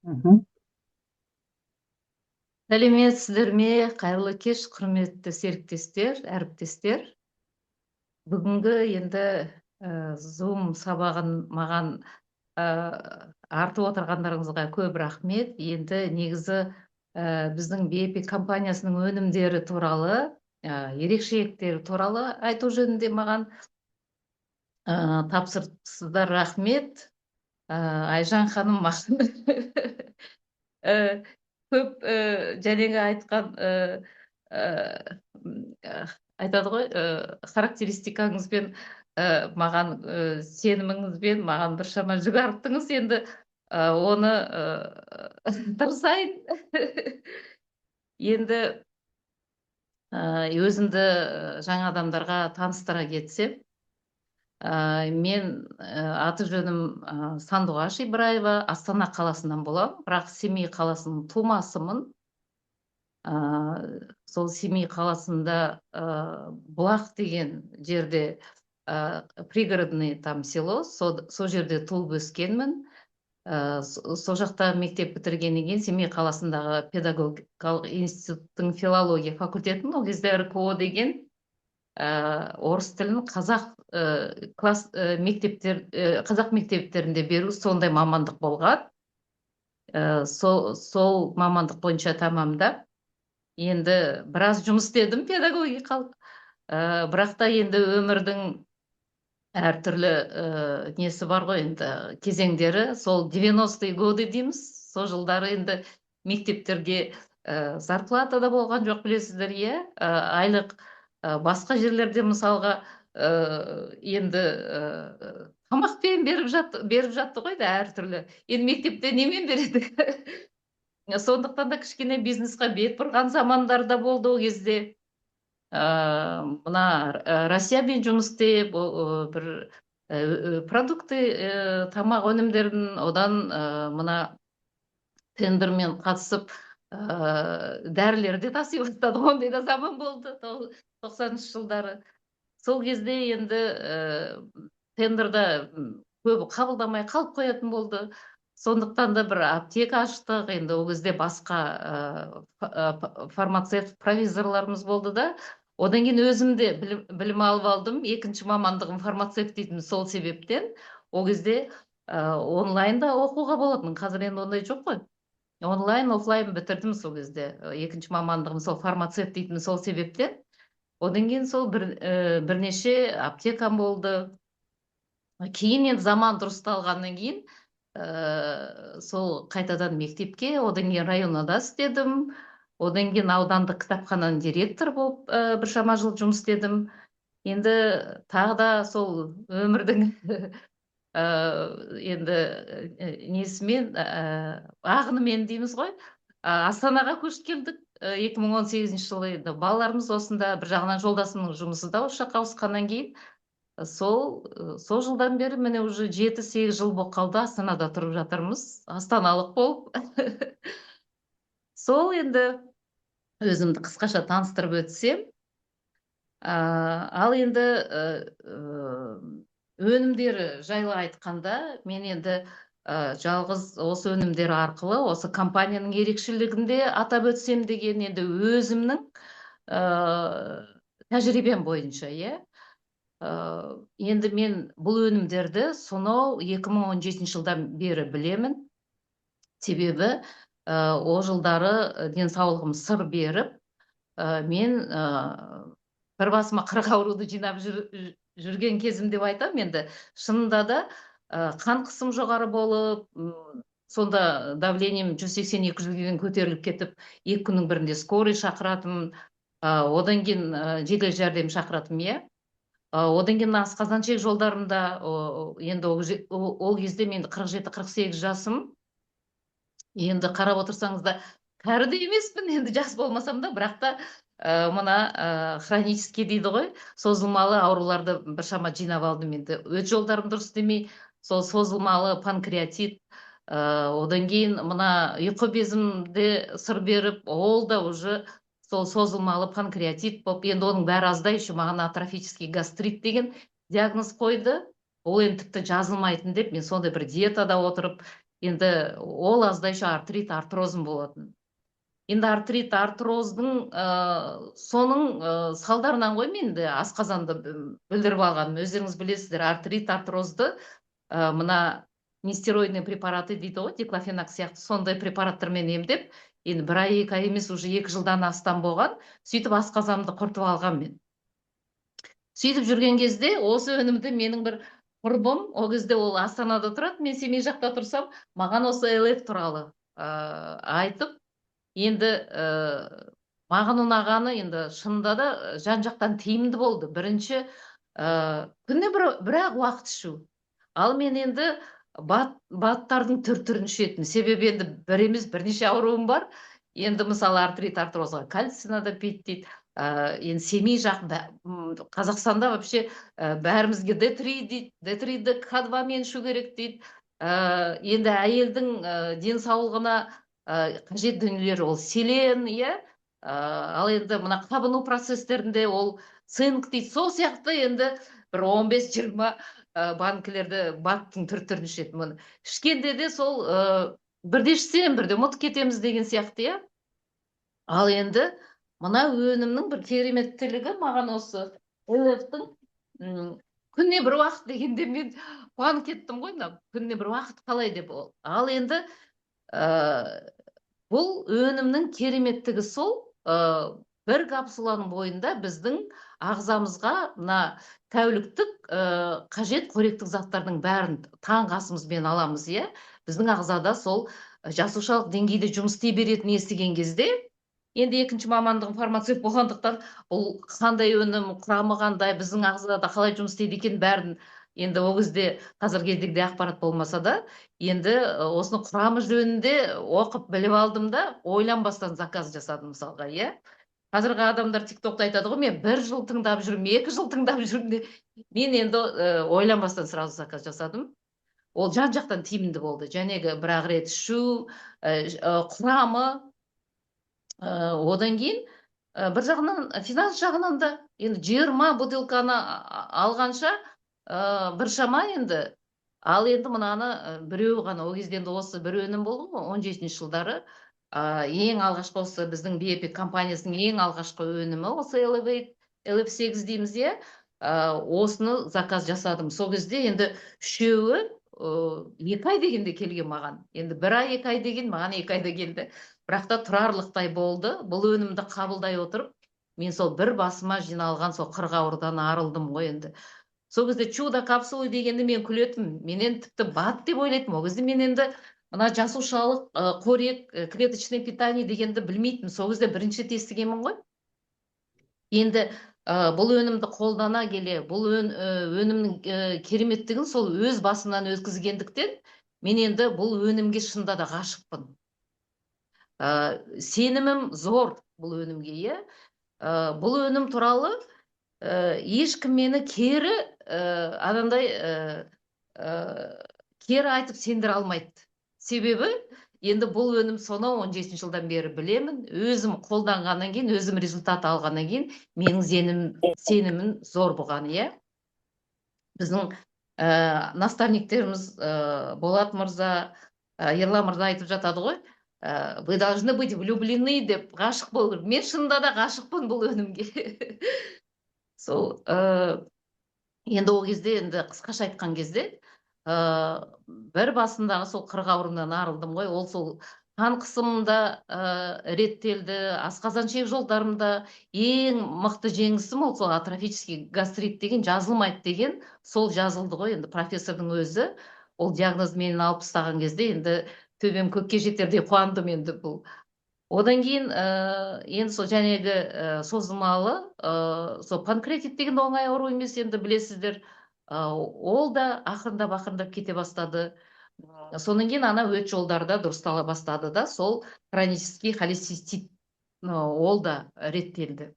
Мгм. Сәлеметсіздер ме? Қайырлы кеш, құрметті серіктестер, әріптестер. Бүгінгі енді Zoom сабағын маған артып отырғандарыңызға көп рахмет. Енді негізі біздің BEPI компаниясының өнімдері туралы, ерекшеліктері туралы айту жөнінде маған тапсырыпсыздар, рахмет. Айжан ханым маған Э, көп жәнегі айтқан айтады ғой, характеристикаңызбен, маған сеніміңізбен маған біршама жүк арттыңыз. Енді оны тырысайын. Енді өзімді жаңа адамдарға таныстыра кетсем, мен аты жөнім Сандуғаш Ибраева, Астана қаласынан боламын, бірақ Семей қаласының тумасымын. Сол Семей қаласында Бұлақ деген жерде, пригородный там село, сол жерде туып өскенмін. Сол жақта мектеп бітіргеннен кейін Семей қаласындағы педагогикалық институттың филология факультетін, ол кезде РКО деген орыс тілін қазақ қазақ мектептерінде беру сондай мамандық болған. Сол мамандық бойынша тамамдап, енді біраз жұмыс істедім педагогикалық. Бірақ та енді өмірдің әртүрлі несі бар ғой, енді кезеңдері. Сол 90-е годы дейміз, сол жылдары енді мектептерге зарплата да болған жоқ, білесіздер, иә. Айлық басқа жерлерде мысалға енді тамақпен беріп жатты ғой да, әртүрлі. Енді мектепте немен береді? Сондықтан да кішкене бизнесқа бет бұрған замандар да болды ол кезде. Мына Россиямен жұмыс істеп, бір продукты, тамақ өнімдерін, одан мына тендермен қатысып дәрілерді таси бастадық. Ондай да заман болды 90-шы жылдары. Сол кезде енді тендерда көбі қабылдамай қалып қоятын болды. Сондықтан да бір аптека аштық. Енді ол кезде басқа фармацевт провизорларымыз болды да. Одан кейін өзім де білім алып алдым. Екінші мамандығым фармацевт дейтін, сол себептен. Ол кезде онлайнда оқуға болатын. Қазір енді ондай жоқ қой. Онлайн, офлайн бітірдім сол кезде. Екінші мамандығым сол фармацевт дейтін, сол себептен. Одан кейін сол бірнеше аптекам болды. Кейін енді заман дұрысталғаннан кейін сол қайтадан мектепке, одан кейін районада істедім. Одан кейін аудандық кітапхананың директор болып біршама жыл жұмыс істедім. Енді тағы да сол өмірдің енді несімен, ағынымен дейміз ғой, Астанаға көшіп келдік 2018 жылы. Енді балаларымыз осында, бір жағынан жолдасымның жұмысы да осы жаққа ауысқаннан кейін, сол жылдан бері міне уже 7-8 жыл болып қалды, Астанада тұрып жатырмыз, астаналық болып. Сол енді өзімді қысқаша таныстырып өтсем, ал енді өнімдері жайлы айтқанда, мен енді жалғыз осы өнімдері арқылы осы компанияның ерекшелігінде атап өтсем деген, енді өзімнің тәжірибем бойынша, иә. Енді мен бұл өнімдерді сонау 2017 жылдан бері білемін. Себебі ол жылдары денсаулығым сыр беріп, мен бір басыма 40 ауруды жинап жүрген кезім деп айтам. Енді шынында да қан қысым жоғары болып, сонда давлением 180-200-ге дейін көтеріліп кетіп, 2 күннің бірінде скорый шақыратым, одан кейін жедел жәрдем шақыратым, иә. Одан кейін асқазан-ішек жолдарымда, енді ол кезде мен 47-48 жасым. Енді қарап отырсаңыз да кәрі де емеспін, енді жас болмасам да, бірақ та мына хронический дейді ғой, созылмалы ауруларды біршама жинап алдым. Енді өт жолдарым дұрыс демей, сол созылмалы панкреатит, одан кейін мына ұйқы безімде сыр беріп, ол да уже сол созылмалы панкреатит болып, енді оның бәрі аздай, еще маған атрофический гастрит деген диагноз қойды. Ол енді тіпті жазылмайтын деп, мен сондай бір диетада отырып, енді ол аздайша артрит артрозым болатын. Енді артрит артроздың соның салдарынан ғой мен де асқазанды бүлдіріп алғаным. Өздеріңіз білесіздер, артрит артрозды мына нестероидный препараты дейді ғой, диклофенак сияқты сондай препараттармен емдеп, енді 1 ай 2 ай емес, уже 2 жылдан астам болған. Сөйтіп асқазанымды құртып алған мен. Сөйтіп жүрген кезде осы өнімді менің бір құрбым, о кезде ол Астанада тұрады, мен Семей жақта тұрсам, маған осы ЛФ туралы айтып, енді маған ұнағаны енді шынында да жан жақтан тиімді болды. Бірінші күніне бір-ақ уақыт ішу. Ал мен енді баттардың түр-түрін ішетін. Себебі енді бір емес бірнеше ауруым бар. Енді мысалы артрит артрозға кальций надо пить дейді. Енді Семей жақында, Қазақстанда вообще бәрімізге D3 дейді, D3-ді К2-мен ішу керек дейді. Енді әйелдің денсаулығына қажет дүниелер ол селен, иә. Ал енді мына қабыну процестерінде ол цинк дейді. Сол сияқты енді бір 15-20 банкілерді баттың түр-түрін ішеді. Ішкенде де сол бірде ішсем, бірде ұмытып кетеміз деген сияқты, иә. Ал енді мына өнімнің бір кереметтілігі маған осы ЛФ-тің күніне бір уақыт дегенде мен қуанып кеттім ғой, күніне бір уақыт қалай деп ол. Ал енді бұл өнімнің кереметтігі сол, бір капсуланың бойында біздің ағзамызға мына тәуліктік қажет қоректік заттардың бәрін таңғы асымызбен аламыз, иә. Біздің ағзада сол жасушалық деңгейде жұмыс істей беретінін естіген кезде, енді екінші мамандығым фармацевт болғандықтан, бұл қандай өнім, құрамы қандай, біздің ағзада қалай жұмыс істейді екен бәрін, енді ол кезде қазіргі кездегідей ақпарат болмаса да, енді осыны құрамы жөнінде оқып біліп алдым да, ойланбастан заказ жасадым мысалға, иә. Қазіргі адамдар тиктокта айтады ғой, мен 1 жыл тыңдап жүрмін, 2 жыл тыңдап жүрмін. Мен енді ойланбастан сразу заказ жасадым. Ол жан жақтан тиімді болды. Жәнегі бір-ақ рет ішу, құрамы, одан кейін бір жағынан финанс жағынан да енді 20 бутылканы алғанша біршама енді. Ал енді мынаны біреу ғана, ол кезде енді осы бір өнім болды ғой, 17-ші жылдары. Ең алғашқы осы біздің BEP компаниясының ең алғашқы өнімі осы LF8 дейміз, иә. Осыны заказ жасадым. Сол кезде енді үшеуі 2 ай дегенде келген маған. Енді 1 ай 2 ай деген маған 2 айда келді. Бірақ та тұрарлықтай болды. Бұл өнімді қабылдай отырып, мен сол бір басыма жиналған сол 40 аурудан арылдым ғой енді. Сол кезде чудо капсулы дегенде мен күлетім. Менен тіпті бат деп ойлайтым. Ол кезде мен енді мына жасушалық қорек, клеточный питание дегенді білмейтім. Сол кезде бірінші естігенмін ғой. Енді бұл өнімді қолдана келе, бұл өнімнің кереметтігін сол өз басымнан өткізгендіктен, мен енді бұл өнімге шында да ғашықпын. Сенімім зор бұл өнімге, иә. Бұл өнім туралы ешкім мені кері айтып сендіре алмайды. Себебі енді бұл өнім сонау 17 жылдан бері білемін. Өзім қолданғаннан кейін, өзім результат алғаннан кейін, менің сенімім зор болған, иә. Біздің наставниктеріміз Болат мырза, Ерлан мырза айтып жатады ғой, вы должны быть влюблены деп, ғашық болу. Мен шынында да ғашықпын бұл өнімге. Сол енді ол кезде, енді қысқаша айтқан кезде, бір басындағы сол 40 ауруынан арылдым ғой. Ол сол қан қысымымда реттелді, асқазан ішек жолдарымда ең мықты жеңісім ол сол атрофический гастрит деген жазылмайды деген, сол жазылды ғой. Енді профессордың өзі ол диагноз менен алып тастаған кезде енді төбем көкке жетердей қуандым енді бұл. Одан кейін енді сол жәнегі созылмалы, сол панкреатит деген оңай ауру емес, енді білесіздер. Ол да ақырындап кете бастады. Сонан кейін ана өт жолдарда дұрыстала бастады да, сол хронический холецистит ол да реттелді.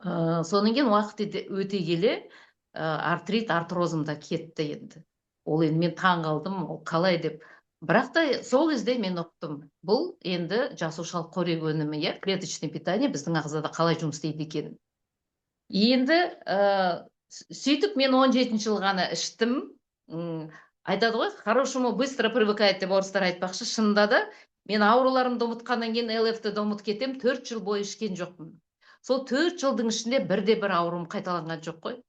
Сонан кейін уақыт өте келе артрит артрозым да кетті енді. Ол енді мен таң қалдым, ол қалай деп. Бірақ та сол кезде мен ұқтым. Бұл енді жасушалық қорек өнімі, иә, клеточный питание біздің ағзада қалай жұмыс істейді екен. Енді сөйтіп мен 17 жыл ғана іштім. айтады ғой, хорошему быстро привыкает деп орыстар айтпақшы. Шынында да мен ауруларымды ұмытқаннан кейін ЛФ-ті де ұмытып кетем, 4 жыл бойы ішкен жоқпын. Сол 4 жылдың ішінде бірде-бір ауруым қайталанған жоқ қой.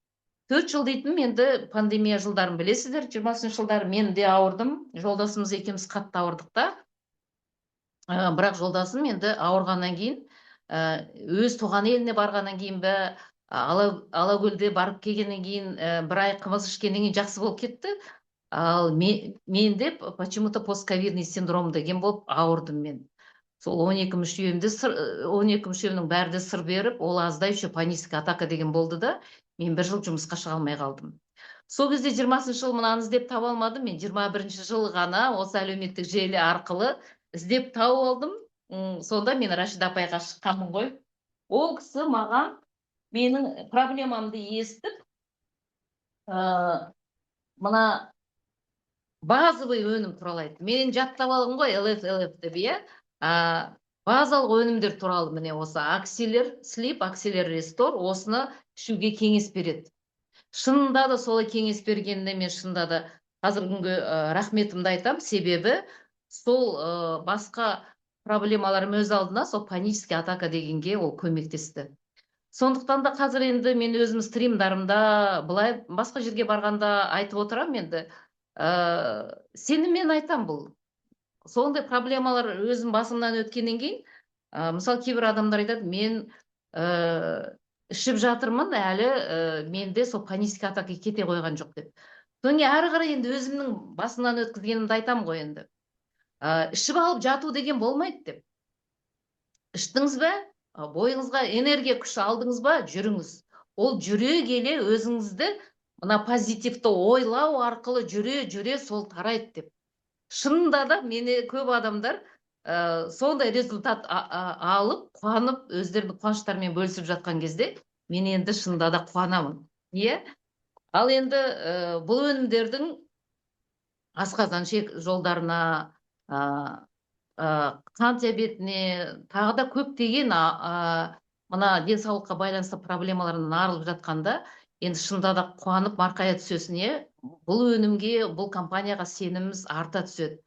4 жыл дейтінім, енді пандемия жылдарын білесіздер, 20-шы жылдары мен де ауырдым, жолдасымыз екеуміз қатты ауырдық та. Бірақ жолдасым енді ауырғаннан кейін, өз туған еліне барғаннан кейін бе, Алакөлде барып келгеннен кейін, бір ай қымыз ішкеннен кейін жақсы болып кетті. Ал менде почему-то постковидный синдром деген болып ауырдым мен. Сол 12 мүшемнің бәрі де сыр беріп, ол аздай еще паническая атака деген болды да, мен 1 жыл жұмысқа шыға алмай қалдым. Сол кезде 20-шы жыл мынаны іздеп таба алмадым, мен 21-ші жылы ғана осы әлеуметтік желі арқылы іздеп тауып алдым. Сонда мен Рашида апайға шыққанмын ғой. Ол кісі маған менің проблемамды естіп, мына базовый өнім туралы айтты. Мен жаттап алғым ғой, ЛФ деп, иә. Базалық өнімдер туралы міне осы Axeler Sleep, Axeler Restore, осыны ішуге кеңес береді. Шынында да солай кеңес бергеніне мен шынында да қазіргі күнге рахметімді айтам, себебі сол басқа проблемаларым өз алдына сол панический атака дегенге ол көмектесті. Сондықтан да қазір енді мен өзім стримдарымда, былай басқа жерге барғанда айтып отырам енді, сеніммен айтам бұл. Сондай проблемалар өзім басымнан өткеннен кейін, мысалы кейбір адамдар айтады, мен ішіп жатырмын, әлі менде сол панический атака кете қойған жоқ деп. Содан кейін әрі қарай енді өзімнің басымнан өткізгенімді айтам ғой енді. Ішіп алып жату деген болмайды деп. Іштіңіз бе? Бойыңызға энергия күші алдыңыз ба? Жүріңіз. Ол жүре келе өзіңізді мына позитивті ойлау арқылы жүре сол тарайды деп. Шынында да мені көп адамдар сондай результат алып, қуанып, өздерінің қуаныштарымен бөлісіп жатқан кезде, мен енді шынында да қуанамын. Иә? Ал енді бұл өнімдердің асқазан жолдарына, қан диабетіне, тағы да көптеген мына денсаулыққа байланысты проблемаларынан арылып жатқанда, енді шынында да қуанып марқая түсесің, иә. Бұл өнімге, бұл компанияға сеніміміз арта түседі.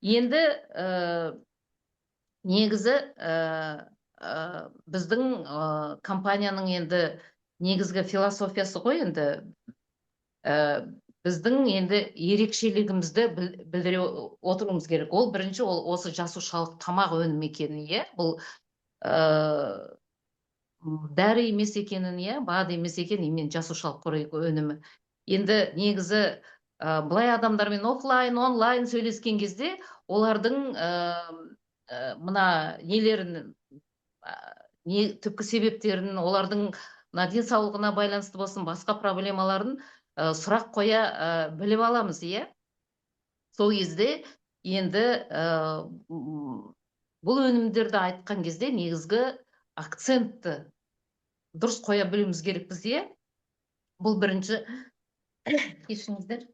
Енді негізі біздің компанияның енді негізгі философиясы ғой енді, біздің енді ерекшелігімізді білдіре отыруымыз керек. Ол бірінші, ол осы жасушалық тамақ өнімі екенін, иә. Бұл дәрі емес екенін, иә, БАД емес екенін, мен жасушалық қорек өнімі. Енді негізі былай адамдармен офлайн, онлайн сөйлескен кезде, олардың мына нелерін, түпкі себептерін, олардың мына денсаулығына байланысты болсын, басқа проблемаларын сұрақ қоя біліп аламыз, иә. Сол кезде енді бұл өнімдерді айтқан кезде негізгі акцентті дұрыс қоя білуіміз керекпіз, иә. Бұл бірінші, кешіріңіздер.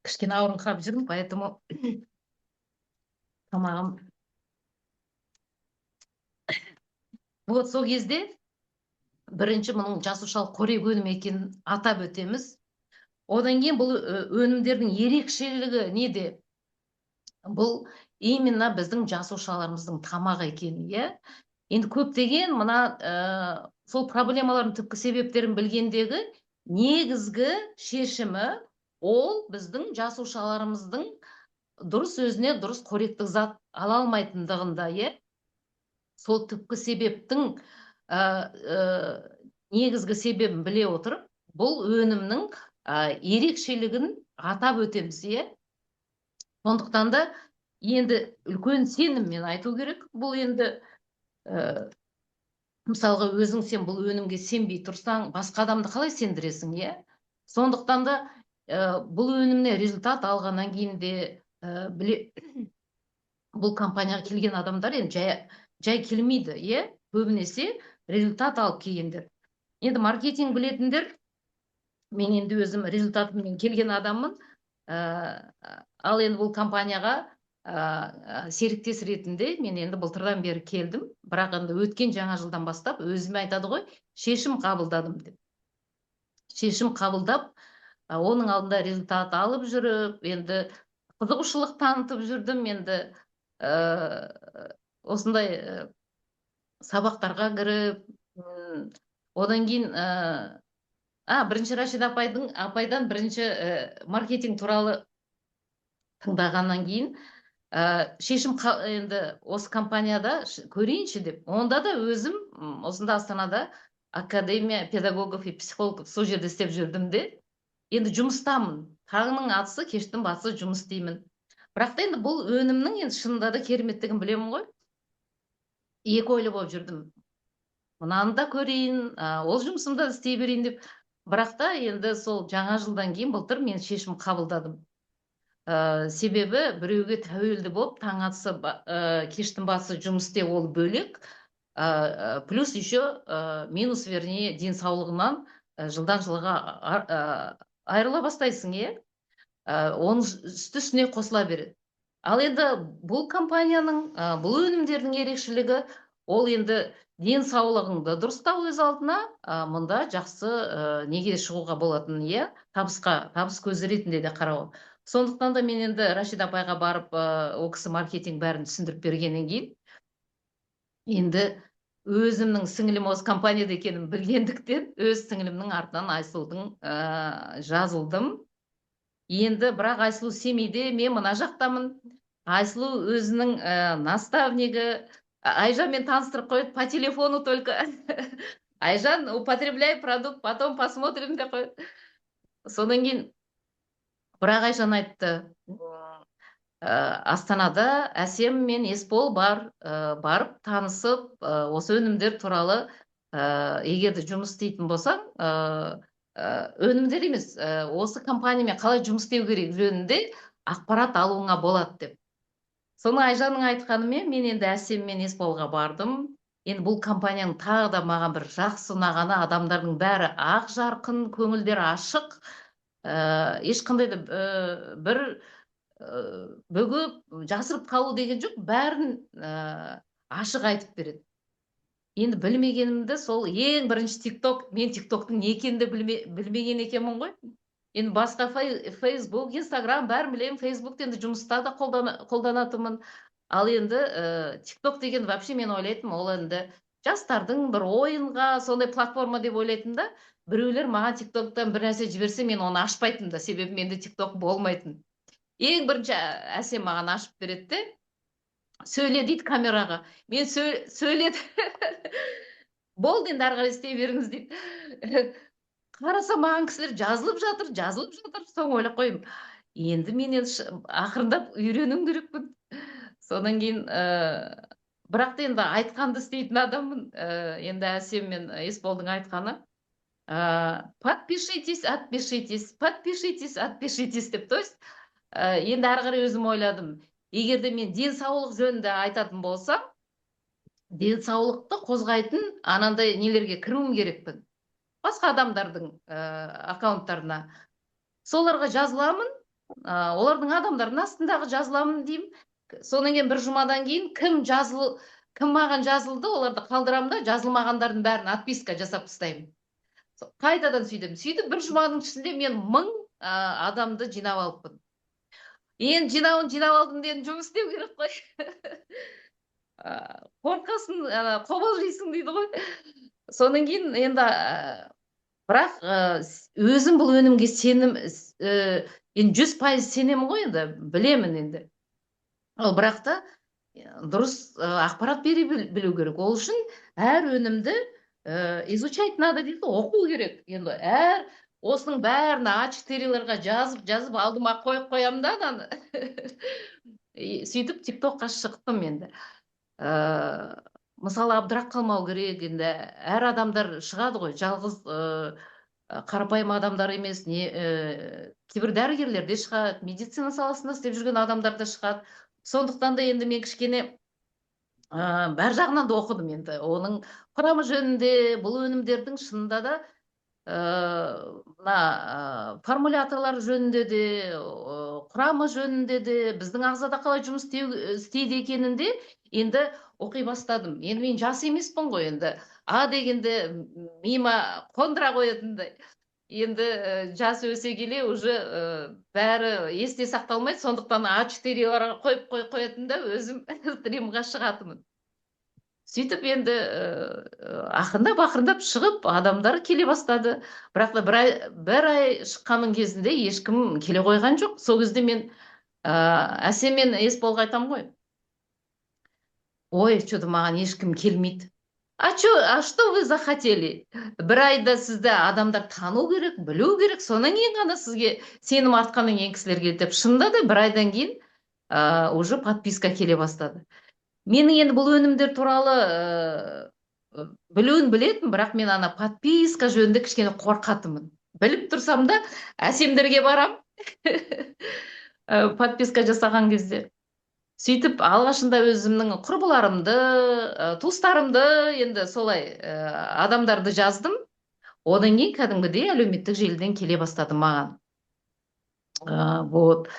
Кішкене ауырыңқырап жүрмін, поэтому тамағым. Вот сол кезде бірінші мұның жасушалық қорек өнімі екенін атап өтеміз. Одан кейін бұл өнімдердің ерекшелігі неде? Бұл именно біздің жасушаларымыздың тамағы екені, иә. Енді көптеген мына сол проблемалардың түпкі себептерін білгендегі негізгі шешімі ол біздің жасушаларымыздың дұрыс өзіне дұрыс қоректік зат ала алмайтындығында, иә. Сол түпкі себептің негізгі себебін біле отырып, бұл өнімнің ерекшелігін атап өтеміз, иә. Сондықтан да енді үлкен сеніммен айту керек. Бұл енді мысалға өзің сен бұл өнімге сенбей тұрсаң, басқа адамды қалай сендіресің, иә? Сондықтан да бұл өнімне результат алғаннан кейін де бұл компанияға келген адамдар енді жай келмейді, иә? Көбінесе результат алып келгендер. Енді маркетинг білетіндер, мен енді өзім результатыммен келген адаммын. Ал енді бұл компанияға серіктес ретінде мен енді былтырдан бері келдім. Бірақ енді өткен жаңа жылдан бастап өзіме айтады ғой, шешім қабылдадым деп. шешім қабылдап, оның алдында результат алып жүріп, енді қызығушылық танытып жүрдім. Енді осындай сабақтарға кіріп, одан кейін бірінші Рашида апайдан бірінші маркетинг туралы тыңдағаннан кейін шешім енді осы компанияда көрейінші деп. Онда да өзім осында Астанада Академия педагогов и психологов сол жерде істеп жүрдім де, енді жұмыстамын. Таңның атысы, кештің батысы жұмыс істеймін. Бірақ та енді бұл өнімнің енді шынында да кереметтігін білемін ғой. Екі ойлы болып жүрдім. Мынаны да көрейін, ол жұмысымда істей берейін деп. Бірақ та енді сол жаңа жылдан кейін былтыр мен шешім қабылдадым. Себебі біреуге тәуелді болып, таң атысы, кештің батысы жұмыс істеу ол бөлек. Плюс еще минус, вернее, денсаулығынан жылдан жылға айырыла бастайсың, е? Оның үстіне қосыла береді. Ал енді бұл компанияның, бұл өнімдердің ерекшелігі, ол енді денсаулығыңды дұрыстау өз алдына, мұнда жақсы неге де шығуға болатын, е? Табыс көзі ретінде де қарау. Сондықтан да мен енді Рашида апайға барып, ол кісі маркетинг бәрін түсіндіріп бергеннен кейін, енді өзімнің сіңілім осы компанияда екенін білгендіктен, өз сіңілімнің артынан Айсұлудың жазылдым. Енді бірақ Айсұлу семейде, мен мына жақтамын. Айсұлу өзінің наставнигі, Айжанмен таныстырып қойды, по телефону только. Айжан, употребляй продукт, потом посмотрим деп қойды. Содан кейін бірақ Айжан айтты, Астанада Әсем мен Есбол бар, барып танысып, осы өнімдер туралы егерде жұмыс істейтін болсаң, өнімдер емес, осы компаниямен қалай жұмыс істеу керек жөнінде ақпарат алуыңа болады деп. Соны Айжанның айтқанымен мен енді Әсем мен Есболға бардым. Енді бұл компанияның тағы да маған бір жақсы ұнағаны, адамдардың бәрі ақ жарқын, көңілдері ашық, ешқандай да бір бөгіп жасырып қалу деген жоқ, бәрін ашық айтып береді. Енді білмегенімді сол ең бірінші TikTok, мен TikToktың не екенін де білмеген екенмін ғой. Енді басқа Facebook, Instagram бәрін білемін, Facebook'та енді жұмыста да қолданатынмын. Ал енді TikTok деген вообще мен ойлайтын, ол енді жастардың бір ойынға, сондай платформа деп ойлайтын да. Біреулер маған TikToktан бір нәрсе жіберсе, мен оны ашпайтын да, себебі менде TikTok болмайтын. Ең бірінші Әсем маған ашып береді, сөйле дейді камераға. Мен сөйледі. Болды, енді ары қарай істей беріңіз дейді. Қараса маған кісілер жазылып жатыр. Соң ойлап қойым. Енді мен ақырындап үйренуім керекпін. Содан кейін, бірақ та енді айтқанды істейтін адаммын. Енді Әсем мен Есболдың айтқаны. Подпишитесь, отпишитесь деп, то есть, енді ары қарай өзім ойладым. Егерде мен денсаулық жөнінде айтатын болсам, денсаулықты қозғайтын анандай нелерге кіруім керекпін. Басқа адамдардың аккаунттарына. Соларға жазыламын, олардың адамдардың астындағы жазыламын деймін. Содан кейін бір жұмадан кейін кім маған жазылды, оларды қалдырамын да, жазылмағандардың бәрін отписка жасап тастаймын. Қайтадан сөйтіп бір жұманың ішінде мен 1000 адамды жинап алыппын. Енді жинап алдым дедім, жұмыс істеу керек қой. Қорқасың, қобалжисың дейді ғой. Содан кейін енді бірақ өзім бұл өнімге сенім, енді 100% сенемін ғой, енді білемін енді. Ал бірақ та дұрыс ақпарат бере білу керек. Ол үшін әр өнімді изучать надо дейді, оқу керек. Енді осының бәрін А4-ларға жазып алдыма қойып қоямын да. Сөйтіп TikTokқа шықтым енді. Мысалы, абдырақ қалмау керек, енді әр адамдар шығады ғой, жалғыз қарапайым адамдар емес, кейбір дәрігерлер де шығады, медицина саласында істеп жүрген адамдар да шығады. Сондықтан да енді мен кішкене бәр жағынан да оқыдым енді. Оның құрамы жөнінде, бұл өнімдердің шынында да формуляторлар жөнінде де, құрамы жөнінде де, біздің ағзада қалай жұмыс істейді екенінде енді оқи бастадым. Енді мен жас емеспін ғой, енді дегенде миыма қондыра қоятындай. енді жас өсе келе уже бәрі есте сақталмайды, сондықтан А4-ға қойып да өзім стримға шығатынмын. Сөйтіп енді ақырындап шығып адамдар келе бастады. Бірақ та бір ай шыққанның кезінде ешкім келе қойған жоқ. Сол кезде мен әсеммен есболға айтамын ғой, ой, что-то маған ешкім келмейді. А что вы захотели? Бір айда сізді адамдар тану керек, білу керек, содан кейін ғана сізге сенім артқаннан кейін кісілер келеді деп. Шынында да бір айдан кейін уже подписка келе бастады. Менің енді бұл өнімдер туралы білуін білетін, бірақ мен ана подписка жөнінде кішкене қорқатынмын. Біліп тұрсам да әсемдерге барам подписка жасаған кезде. Сөйтіп алғашында өзімнің құрбыларымды, туыстарымды, енді солай адамдарды жаздым. Одан кейін кәдімгідей әлеуметтік желіден келе бастады маған. Вот.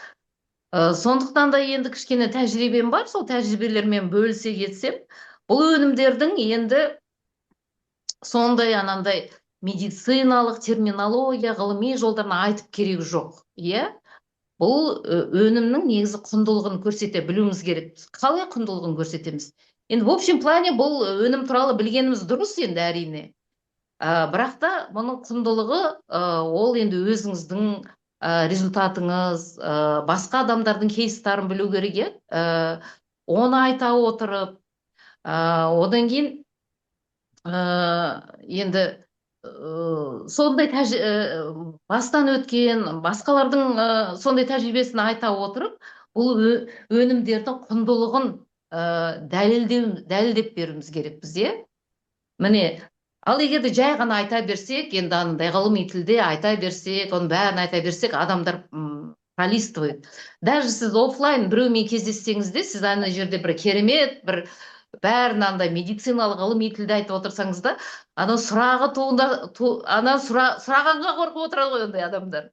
Сондықтан да енді кішкене тәжірибем бар, сол тәжірибелермен бөлісе кетсем, бұл өнімдердің енді сондай анандай медициналық терминология, ғылыми жолдарын айтып керегі жоқ. Иә? Бұл өнімнің негізі құндылығын көрсете білуіміз керек. Қалай құндылығын көрсетеміз? Енді в общем плане бұл өнім туралы білгеніміз дұрыс енді әрине. Бірақ та бұның құндылығы ол енді өзіңіздің результатыңыз, басқа адамдардың кейстарын білу керек, оны айта отырып, одан кейін енді сондай бастан өткен басқалардың сондай тәжірибесін айта отырып, бұл өнімдердің құндылығын дәлелдеп беруіміз керек бізде. Міне, ал егер де жай ғана айта берсек, енді андай ғылыми тілде айта берсек, оның бәрін айта берсек, адамдар пролистывает. Даже сіз офлайн біреумен кездессеңіз де, сіз ана жерде бір керемет, бір бәрін андай медициналық ғылыми тілде айтып отырсаңыз да, сұрағанға қорқып отырады ғой ондай адамдар.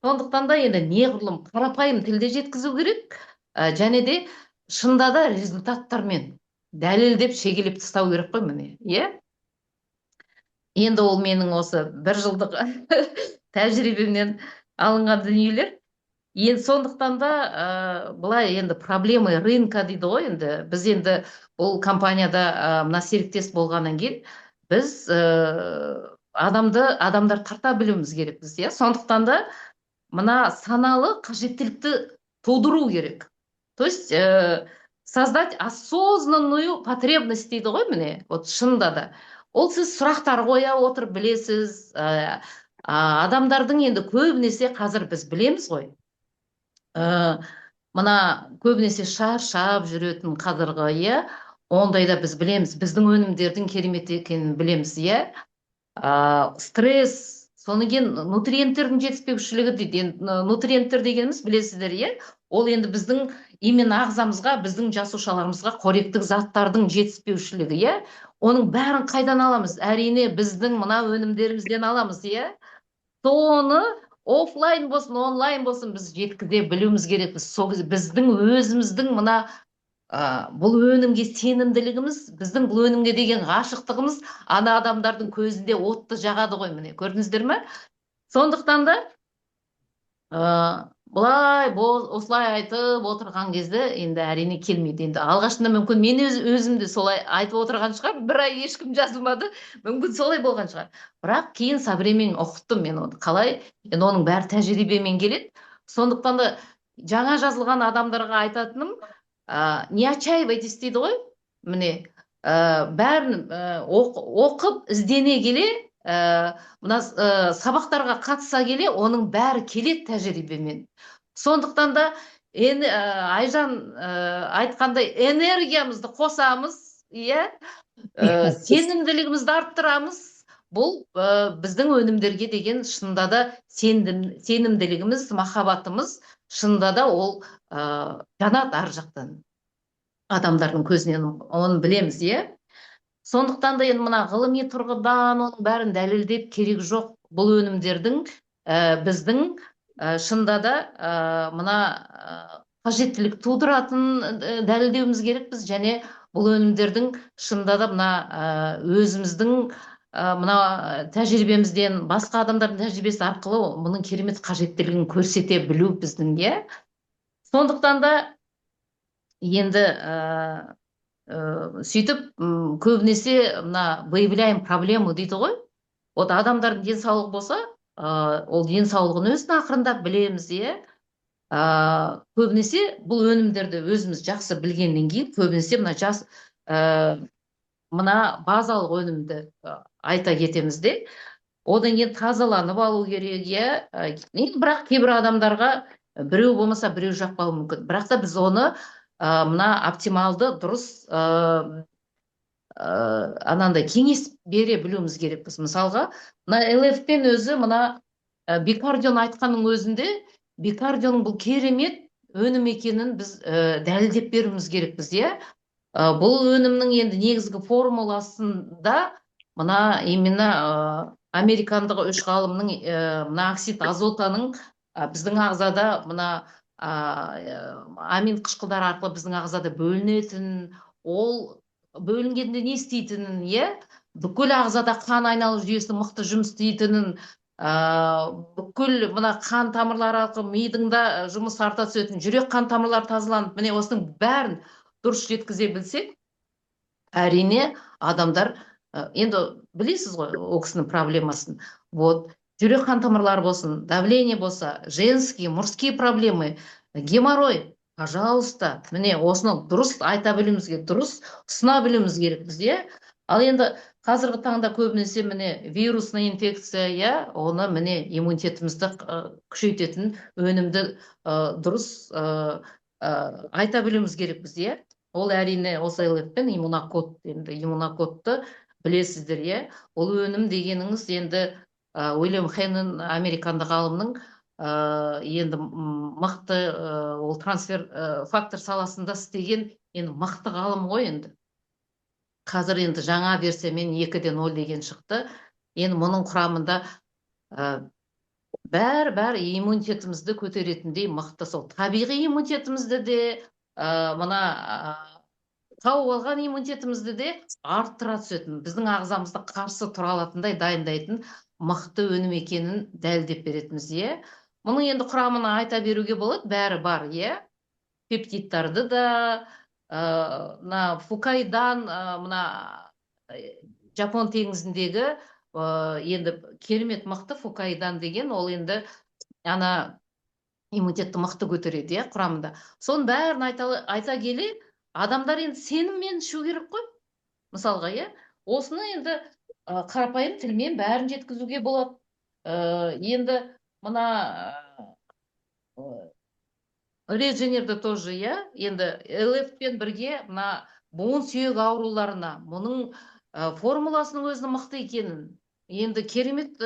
Сондықтан да енді неғұрлым қарапайым тілде жеткізу керек, және де шында да результаттармен дәлелдеп шегелеп тастау керек қой, міне, иә? Енді ол менің осы бір жылдық тәжірибемнен алынған дүниелер. Енді сондықтан да былай енді проблема рынка дейді ғой, енді біз енді бұл компанияда мына серіктес болғаннан кейін біз адамдар тарта білуіміз керекпіз, иә? Сондықтан да мына саналы қажеттілікті тудыру керек. То есть создать осознанную потребность дейді ғой, міне, вот шынында да. Ол сіз сұрақтар қоя отырып білесіз, адамдардың енді көбінесе қазір біз білеміз ғой, мына көбінесе шаршап жүретін қазіргі, иә, ондайда біз білеміз, біздің өнімдердің керемет екенін білеміз, иә. Стресс, соны кейін нутриенттердің жетіспеушілігі дейді. Нутриенттер дегеніміз білесіздер, иә, ол енді біздің именно ағзамызға, біздің жасушаларымызға қоректік заттардың жетіспеушілігі, иә. Оның бәрін қайдан аламыз? Әрине біздің мына өнімдерімізден аламыз, иә. Соны офлайн болсын, онлайн болсын біз жеткізе білуіміз керекпіз. Біздің өзіміздің мына бұл өнімге сенімділігіміз, біздің бұл өнімге деген ғашықтығымыз ана адамдардың көзінде отты жағады ғой, міне, көрдіңіздер ме? Сондықтан да бұлай осылай айтып отырған кезде енді әрине келмейді. Енді алғашында мүмкін мен өзімді солай айтып отырған шығар, бір ай ешкім жазылмады, мүмкін солай болған шығар. Бірақ кейін со временем ұқтым мен оны қалай, енді оның бәрі тәжірибемен келеді. Сондықтан да жаңа жазылған адамдарға айтатыным, не отчаивайтесь дейді ғой, міне, бәрін оқып іздене келе, мына сабақтарға қатыса келе, оның бәрі келеді тәжірибемен. Сондықтан да Айжан айтқандай энергиямызды қосамыз, иә, сенімділігімізді арттырамыз. Бұл біздің өнімдерге деген шынында да сенімділігіміз, махаббатымыз шынында да ол жанады ар жақтан адамдардың көзінен, оны білеміз, иә. Сондықтан да енді мына ғылыми тұрғыдан оның бәрін дәлелдеп керек жоқ. Бұл өнімдердің біздің шында да мына қажеттілік тудыратын дәлелдеуіміз керекпіз, және бұл өнімдердің шында да мына өзіміздің мына тәжірибемізден, басқа адамдардың тәжірибесі арқылы мұның керемет қажеттілігін көрсете білу біздің, иә. Сондықтан да енді сөйтіп көбінесе мына выявляем проблему дейді ғой. Вот адамдардың денсаулығы болса, ол денсаулығын өзін ақырындап білеміз, иә. Көбінесе бұл өнімдерді өзіміз жақсы білгеннен кейін, көбінесе мына мына базалық өнімді айта кетеміз де, одан кейін тазаланып алу керек, иә. Бірақ кейбір адамдарға біреу болмаса біреу жақпауы мүмкін. Бірақ та біз оны мына оптималды дұрыс анандай кеңес бере білуіміз керекпіз. Мысалға, мына ЛФ-пен өзі мына бикардион айтқанның өзінде, бикардионың бұл керемет өнім екенін біз дәлелдеп беруіміз керекпіз, иә. Бұл өнімнің енді негізгі формуласында мына именно американдық 3 ғалымның мына оксид азотаның біздің ағзада мына амин қышқылдар арқылы біздің ағзада бөлінетін, ол бөлінгенде не істейтінін, иә, бүкіл ағзада қан айналу жүйесі мықты жұмыс істейтінін, бүкіл мына қан тамырлары арқылы мидыңда жұмыс арта түсетін, жүрек қан тамырлары тазаланып, міне осының бәрін дұрыс жеткізе білсек, әрине адамдар енді білесіз ғой ол кісінің проблемасын. Вот жүрек қан тамырлары болсын, давление болса, женские, мужские проблемы, геморрой, пожалуйста, міне осыны дұрыс айта білуіміз керек, дұрыс ұсына білуіміз керекпіз, иә. Ал енді қазіргі таңда көбінесе міне вирусный инфекция, иә, оны міне иммунитетімізді күшейтетін өнімді дұрыс айта білуіміз керекпіз, иә. Ол әрине осы ЛФ-пен иммунокод, енді иммунокодты білесіздер, иә. Ол өнім дегеніңіз енді Уильям Хеннон, американдық ғалымның енді мықты ол трансфер фактор саласында істеген енді мықты ғалым ғой енді. Қазір енді жаңа версиямен 2-0 деген шықты. Енді мұның құрамында бәрі иммунитетімізді көтеретіндей мықты, сол табиғи иммунитетімізді де, мына тауып алған иммунитетімізді де арттыра түсетін, біздің ағзамызды қарсы тұра алатындай дайындайтын мықты өнім екенін дәлелдеп беретініміз, иә. Мұның енді құрамын айта беруге болады, бәрі бар, иә. Пептидтарды да, мына фукайдан, мына Жапон теңізіндегі енді керемет мықты фукайдан деген, ол енді ана иммунитетті мықты көтереді, иә, құрамында. Соның бәрін айта келе, адамдар енді сеніммен ішу керек қой. Мысалға, иә, осыны енді қарапайым тілмен бәрін жеткізуге болады. Енді мына Реженерді тоже, иә, енді ЛФ-пен бірге мына буын сүйек ауруларына мұның формуласының өзінің мықты екенін, енді керемет,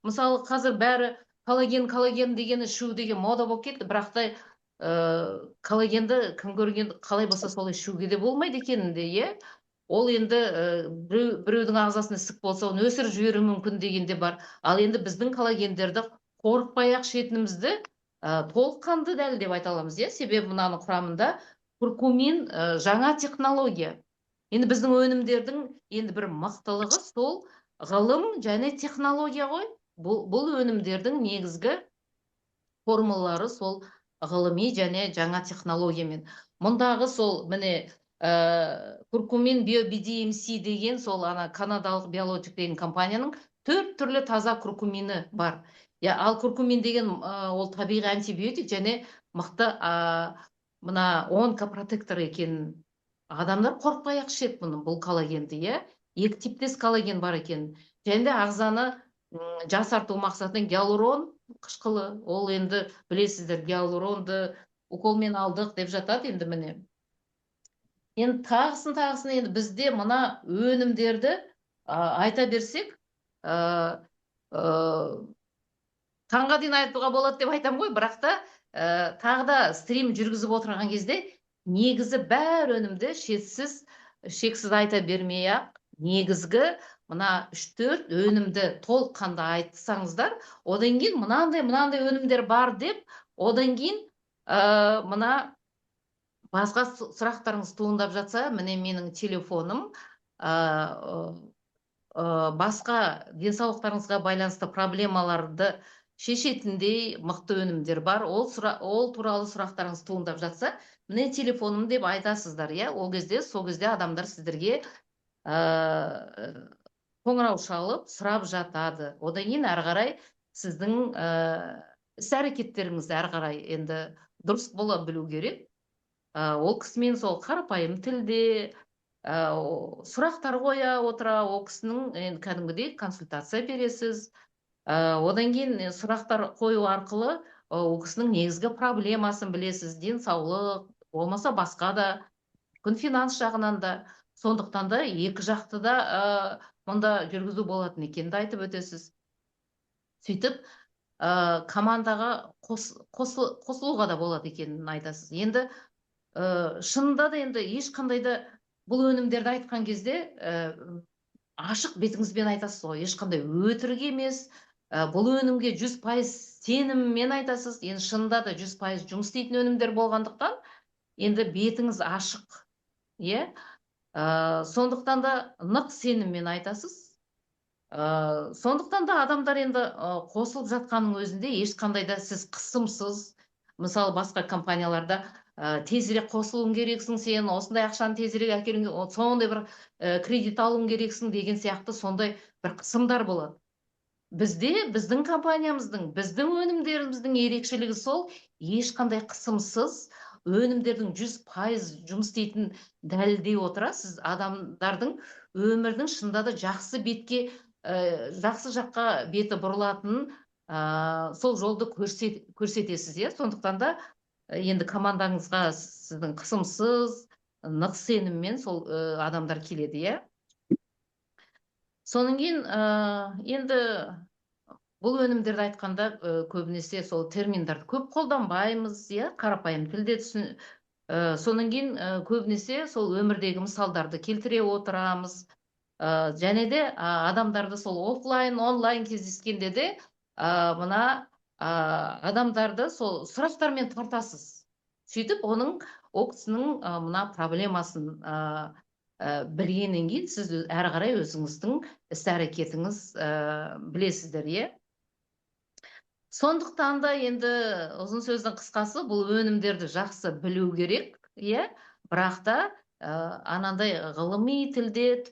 мысалы қазір бәрі коллаген дегені ішу деген мода болып кетті, бірақ та коллагенді кім көрген, қалай болса солай ішуге де болмайды екенін де, иә. Ол енді біреудің ағзасында ісік болса, оны өсіріп жіберуі мүмкін деген де бар. Ал енді біздің коллагендерді қорықпай-ақ ішетінімізді толыққанды дәлелдеп айта аламыз, иә. Себебі мынаның құрамында куркумин жаңа технология. Енді біздің өнімдердің енді бір мықтылығы сол ғылым және технология ғой. Бұл өнімдердің негізгі формулалары сол ғылыми және жаңа технологиямен. Мұндағы сол міне куркумин BioBDMC деген сол ана канадалық биологик деген компанияның 4 түрлі таза куркумині бар. Ал куркумин деген ол табиғи антибиотик және мықты мына онкопротектор екенін адамдар қорықпай-ақ ішеді бұны, бұл коллагенді, иә. 2 типтес коллаген бар екен. Және де ағзаны жасарту мақсатында гиалурон қышқылы, ол енді білесіздер, гиалуронды уколмен алдық деп жатады енді міне. Енді тағысын енді бізде мына өнімдерді айта берсек, таңға дейін айтуға болады деп айтам ғой, бірақ та тағы да стрим жүргізіп отырған кезде негізі бәр өнімді шексіз айта бермей-ақ, негізгі мына 3-4 өнімді толыққанды айтсаңыздар, одан кейін мынандай өнімдер бар деп, одан кейін мына басқа сұрақтарыңыз туындап жатса, міне менің телефоным басқа денсаулықтарыңызға байланысты проблемаларды шешетіндей мықты өнімдер бар. Ол туралы сұрақтарыңыз туындап жатса, міне телефоным деп айтасыздар, иә. Сол кезде адамдар сіздерге қоңырау шалып сұрап жатады. Одан кейін әрі қарай сіздің іс-әрекеттеріңізді әрі қарай енді дұрыс бола білу керек. Ол кісімен сол қарапайым тілде сұрақтар қоя отыра ол кісінің енді кәдімгідей консультация бересіз. Одан кейін сұрақтар қою арқылы ол кісінің негізгі проблемасын білесіз, денсаулық, болмаса басқа да, мүмкін финанс жағынан да. Сондықтан да екі жақты да мұнда жүргізу болатын екенін айтып өтесіз. Сөйтіп командаға қосылуға да болады екенін айтасыз. Енді шынында да енді ешқандай да бұл өнімдерді айтқан кезде ашық бетіңізбен айтасыз ғой, ешқандай өтірік емес. Бұл өнімге 100% сеніммен айтасыз. Енді шынында да 100% жұмыс істейтін өнімдер болғандықтан, енді бетіңіз ашық, иә. Сондықтан да нық сеніммен айтасыз. Сондықтан да адамдар енді қосылып жатқанның өзінде ешқандай да сіз қысымсыз, мысалы басқа компанияларда тезірек қосылуың керексің, сен осындай ақшаны тезірек әкелуің, сондай бір кредит алуың керексің деген сияқты сондай бір қысымдар болады. Біздің компаниямыздың, біздің өнімдеріміздің ерекшелігі сол, ешқандай қысымсыз өнімдердің 100% жұмыс істейтін дәлелдей отыра, сіз адамдардың өмірдің шынында да жақсы жаққа беті бұрылатынын сол жолды көрсетесіз, иә. Сондықтан да енді командаңызға сіздің қысымсыз, нық сеніммен сол адамдар келеді, иә. Сонан кейін енді бұл өнімдерді айтқанда көбінесе сол терминдарды көп қолданбаймыз, иә, қарапайым тілде сонан кейін көбінесе сол өмірдегі мысалдарды келтіре отырамыз. Және де адамдарды сол офлайн, онлайн кездескенде де мына адамдарды сол сұрақтармен тартасыз. Сөйтіп ол кісінің мына проблемасын білгеннен кейін сіз әрі қарай өзіңіздің іс-әрекетіңіз білесіздер, иә. Сондықтан да енді ұзын сөздің қысқасы, бұл өнімдерді жақсы білу керек, иә. Бірақ та анандай ғылыми тілде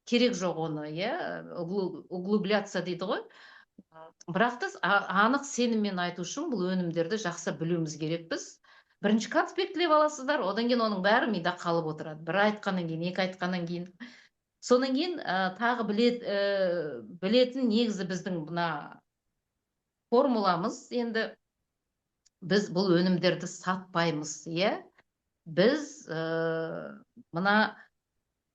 керек жоқ оны, иә, углубляться дейді ғой. Бірақ та анық сеніммен айту үшін бұл өнімдерді жақсы білуіміз керекпіз. Бірінші конспектлеп аласыздар, одан кейін оның бәрі мида қалып отырады. Бір айтқаннан кейін, екі айтқаннан кейін. Сонан кейін тағы білетін негізі біздің мына формуламыз, енді біз бұл өнімдерді сатпаймыз, иә. Біз мына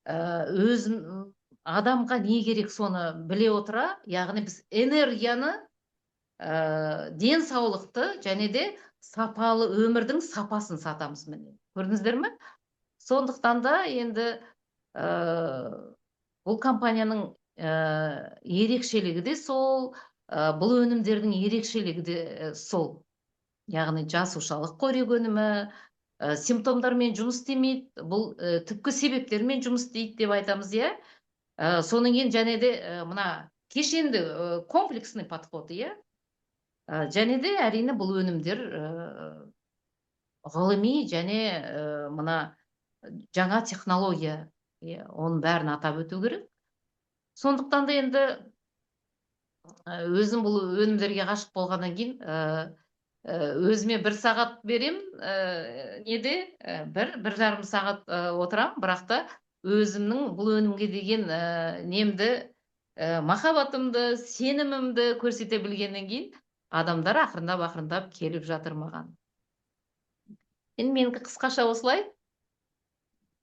адамға не керек соны біле отыра, яғни біз энергияны, денсаулықты және де сапалы өмірдің сапасын сатамыз, міне. Көрдіңіздер ме? Сондықтан да енді бұл компанияның ерекшелігі де сол, бұл өнімдердің ерекшелігі де сол. Яғни жасушалық қорек өнімі симптомдармен жұмыс істемейді, бұл түпкі себептермен жұмыс істейді деп айтамыз, иә. Соның кейін және де мына кешенді комплексный подход, иә. Және де әрине бұл өнімдер ғылыми және мына жаңа технология, оның бәрін атап өту керек. Сондықтан да енді өзім бұл өнімдерге ғашық болғаннан кейін өзіме 1 сағат берем, неде бір жарым сағат отырам, бірақ та өзімнің бұл өнімге деген немді, махаббатымды, сенімімді көрсете білгеннен кейін адамдар ақырындап келіп жатыр маған. Енді менікі қысқаша осылай.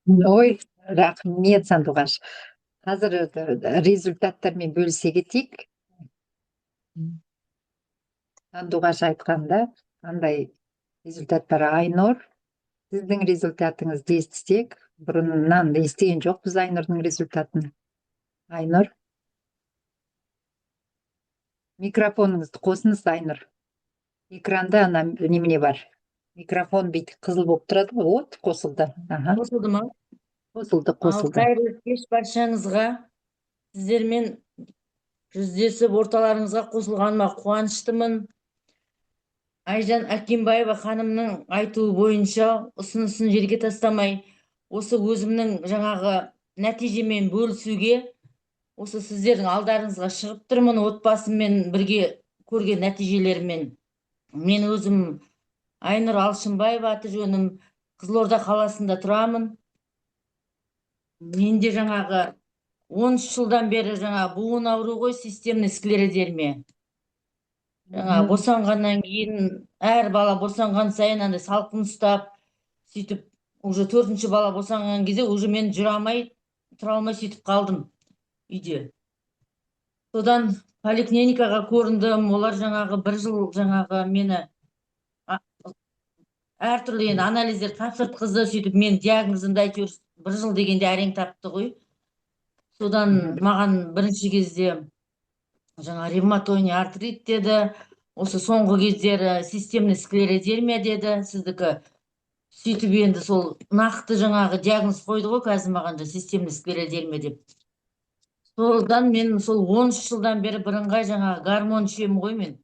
Ой, рахмет, Сандуғаш. Қазір результаттармен бөлісе кетейік. Сандуғаш айтқанда, қандай результаттар? Айнұр, сіздің результатыңызды естісек, бұрыннан естіген жоқпыз Айнұрдың результатын. Айнұр, микрофоныңызды қосыңыз, Айнұр. Экранда ана немене бар. Микрофон бүйтіп қызыл болып тұрады ғой, от қосылды. Қосылды ма? Қосылды. Қайырлы кеш баршаңызға. сіздермен жүздесіп орталарыңызға қосылғаныма қуаныштымын. Айжан Акимбаева ханымның айтуы бойынша ұсынысын жерге тастамай, осы өзімнің жаңағы нәтижемен бөлісуге, осы сіздердің алдарыңызға шығып тұрмын отбасыммен бірге көрген нәтижелермен. Мен өзім Айнұр Алшынбаева, аты жөнім, Қызылорда қаласында тұрамын. Менде жаңағы 13 жылдан бері буын ауру ғой, системный склеродермия. Босанғаннан кейін әр бала босанған сайын андай салқын ұстап, сөйтіп уже 4-ші бала босанған кезде уже мен тұра алмай сөйтіп қалдым үйде. Содан поликлиникаға көріндім, олар бір жыл мені әртүрлі енді анализдер тапсыртқызды, сөйтіп мен диагнозымды әйтеуір 1 жыл дегенде әрең тапты ғой. Содан маған бірінші кезде ревматойный артрит деді, осы соңғы кездері системный склеродермия деді, сіздікі. Сөйтіп енді сол нақты диагноз қойды ғой қазір маған системный склеродермия деп. Содан мен сол 13 жылдан бері бірыңғай гормон ішемін ғой мен.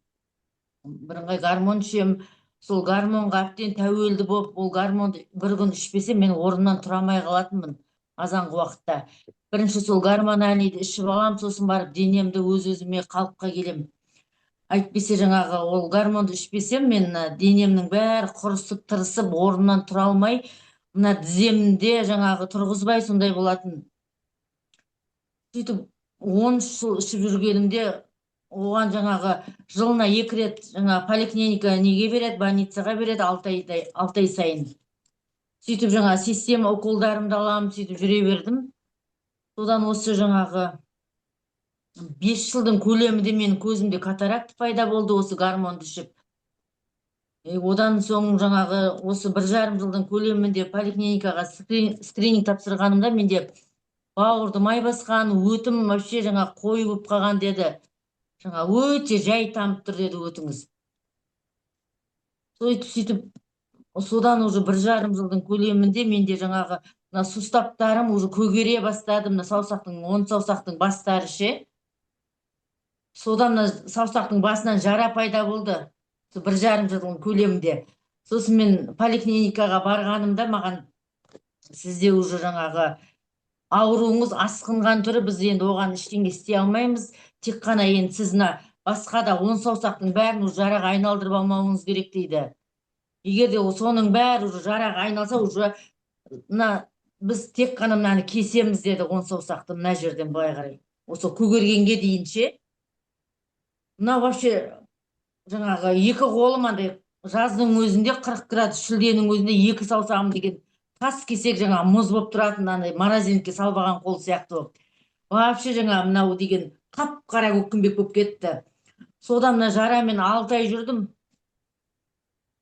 Бірыңғай гормон ішемін. Сол гормонға әбден тәуелді болып, ол гормонды бір күн ішпесем, мен орнымнан тұра алмай қалатынмын азанғы уақытта. Бірінші сол гормональныйды ішіп алам, сосын барып денемді өз-өзіме қалыпқа келем. Әйтпесе ол гормонды ішпесем, мен денемнің бәрі құрысып, тырысып, орнымнан тұра алмай, мына тіземде тұрғызбай сондай болатын. Сөйтіп 13 жыл ішіп жүргенімде оған жылына 2 рет поликлиника неге береді, больницаға береді 6 ай сайын. Сөйтіп система уколдарымды аламын, сөйтіп жүре бердім. Содан осы 5 жылдың көлемінде мен көзімде катаракт пайда болды, осы гормонды ішіп. Одан соң осы 1,5 жылдың көлемінде поликлиникаға скрининг тапсырғанымда менде бауырды май басқан, өтім вообще қой болып қалған деді. Өте жай тамып тұр деді өтіңіз. Сөйтіп, содан уже 1,5 жылдың көлемінде менде сустаптарым уже көгере бастады, мына саусақтың, 10 саусақтың бастары ше. Содан саусақтың басынан жара пайда болды, 1,5 жылдың көлемінде. Сосын мен поликлиникаға барғанымда маған сізде уже ауруыңыз асқынған түрі, біз енді оған ештеңе істей алмаймыз. Тек қана енді сіз басқа да 10 саусақтың бәрін жараға айналдырып алмауыңыз керек дейді. Егер де соның бәрі жараға айналса, уже біз тек қана мынаны кесеміз деді, 10 саусақты мына жерден былай қарай. Осы көгергенге дейінше. Мына вообще 2 қолым андай жаздың өзінде 40 градус, шілденің өзінде 2 саусағым деген тас кесек мұз болып тұратын, морозилке салбаған қол сияқты болып. Вообще мынау деген қап-қара көкпеңбек болып кетті. Содан мына жарамен 6 ай жүрдім.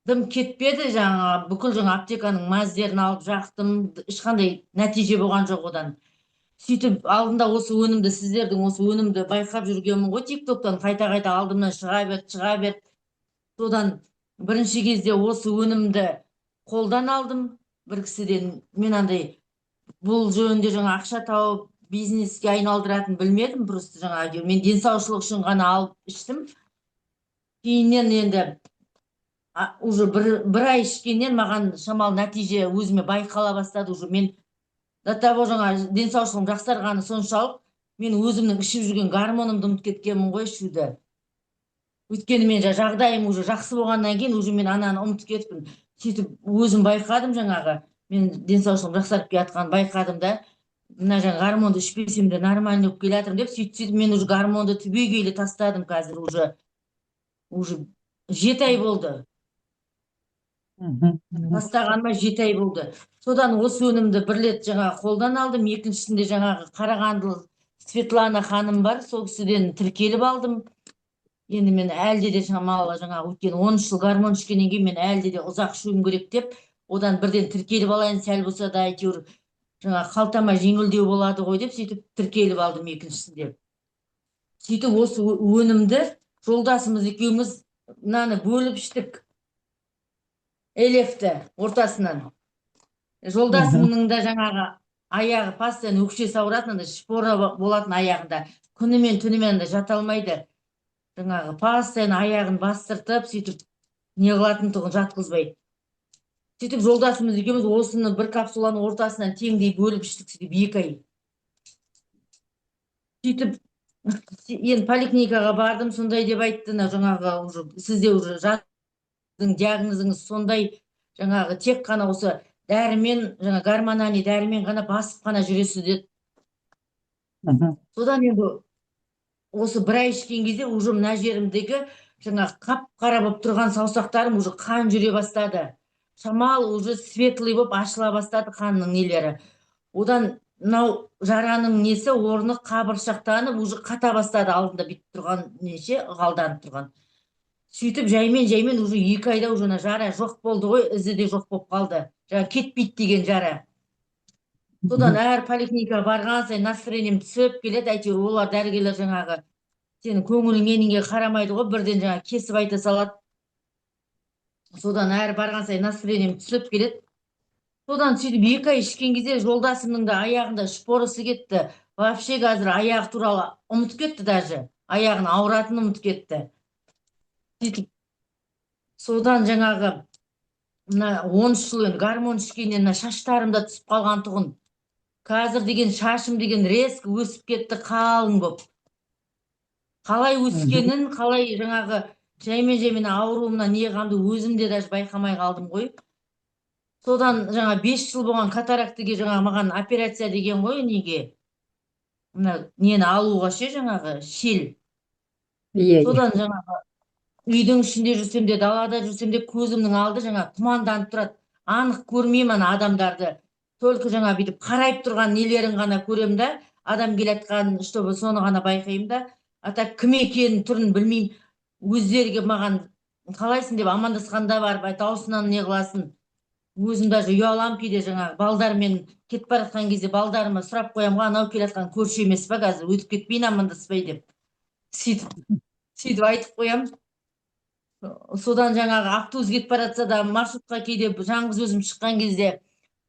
Дым кетпеді, бүкіл аптеканың маздерін алып жақтым, ешқандай нәтиже болған жоқ одан. Сөйтіп алдында осы өнімді, сіздердің осы өнімді байқап жүргенмін ғой, тиктоктан қайта-қайта алдымнан шыға берді. Содан бірінші кезде осы өнімді қолдан алдым бір кісіден. Мен бұл жөнінде ақша тауып бизнеске айналдыратын білмедім, просто мен денсаушылық үшін ғана алып іштім. Кейіннен енді уже бір ай ішкеннен маған шамалы нәтиже өзіме байқала бастады. Уже мен до того денсаушылығым жақсарғаны соншалық, мен өзімнің ішіп жүрген гормонымды ұмытып кеткенмін ғой ішуді. Өйткені мен жағдайым уже жақсы болғаннан кейін уже мен ананы ұмытып кетіппін. Сөйтіп өзім байқадым, мен денсаушылығым жақсарып келатқанын байқадым да, мына гормонды ішпесем де нормально болып келатырмын деп, сөйтіп мен уже гормонды түбегейлі тастадым. Қазір уже 7 ай болды. Тастағаныма 7 ай болды. Содан осы өнімді бір рет қолдан алдым, екіншісінде Қарағандылық Светлана ханым бар, сол кісіден тіркеліп алдым. Енді мен әлде де шамалы өткен 13 жыл гормон ішкеннен кейін мен әлде де ұзақ ішуім керек деп, одан бірден тіркеліп алайын, сәл болса да әйтеуір қалтама жеңілдеу болады ғой деп, сөйтіп тіркеліп алдым екіншісінде. Сөйтіп осы өнімді жолдасымыз екеуміз мынаны бөліп іштік. Элефті ортасынан. Жолдасымның да аяғы постоянно өкшесі ауыратын, андай шпора болатын аяғында. Күнімен түнімен андай жата алмайды. Жаңағы постоянно аяғын бастыртып, сөйтіп не қылатын тұғын жатқызбай. Сөйтіп жолдасымыз екеуміз осыны бір капсуланың ортасынан теңдей бөліп іштік, сөйтіп 2 ай. Сөйтіп енді поликлиникаға бардым, сондай деп айтты, жаңағы уже сізде уже жаттың диагнозыңыз сондай, жаңағы тек қана осы дәрімен, жаңа гормональный дәрімен ғана басып қана жүресіз деді. Содан енді осы бір ай ішкен кезде уже мына жерімдегі жаңа қап-қара болып тұрған саусақтарым уже қан жүре бастады. Шамал уже светлый болып ашыла бастады қанның нелері. Одан мынау жараның несі орны қабыршақтанып уже қата бастады, алдында бүйтіп тұрған неше ығалданып тұрған. Сөйтіп жаймен уже 2 айда уже жара жоқ болды ғой, ізі де жоқ болып қалды. Жаңа кетпейді деген жара. Содан әр поликлиникаға барған сайын настроением түсіп келеді, әйтеуір олар дәрігерлер жаңағы сенің көңіліңе неге қарамайды ғой, бірден жаңа кесіп айта салады. Содан әр барған сайын настроением түсіп келеді. Содан сөйтіп 2 ай ішкен кезде жолдасымның да аяғында шпорысы кетті. Вообще қазір аяғы туралы ұмытып кетті, даже аяғын ауыратынын ұмытып кетті. Сөйтіп содан жаңағы мына 13 жыл енді гормон ішкеннен мына шаштарым да түсіп қалған тұғын. Қазір деген шашым деген резко өсіп кетті, қалың болып. Қалай өскенін, қалай жаңағы жаймен ауруымнан не қамды өзім де даже байқамай қалдым ғой. Содан жаңа 5 жыл болған катарактіге жаңа маған операция деген ғой, неге мына нені алуға ше, жаңағы шел. Содан жаңағы үйдің ішінде жүрсем де, далада жүрсем де көзімнің алды жаңа тұманданып тұрады. Анық көрмеймін адамдарды. Только жаңа бүйтіп қарайып тұрған нелерін ғана көрем да, адам келатқан, чтобы соны ғана байқаймын да. Ата кім екенін түрін білмеймін. Өздерге маған қалайсың деп амандасқанда барып, даусынан не қыласын. Өзім даже ұялам кейде, жаңағы балдармен кетіп бара жатқан кезде балдарыма сұрап қоямға, анау келатқан көрші емес па қазір, өтіп кетпейін амандаспай деп. Сөйтіп айтып қоям. Содан жаңағы автобус кетіп бара жатса да, маршрутқа кейде жаңғыз өзім шыққан кезде,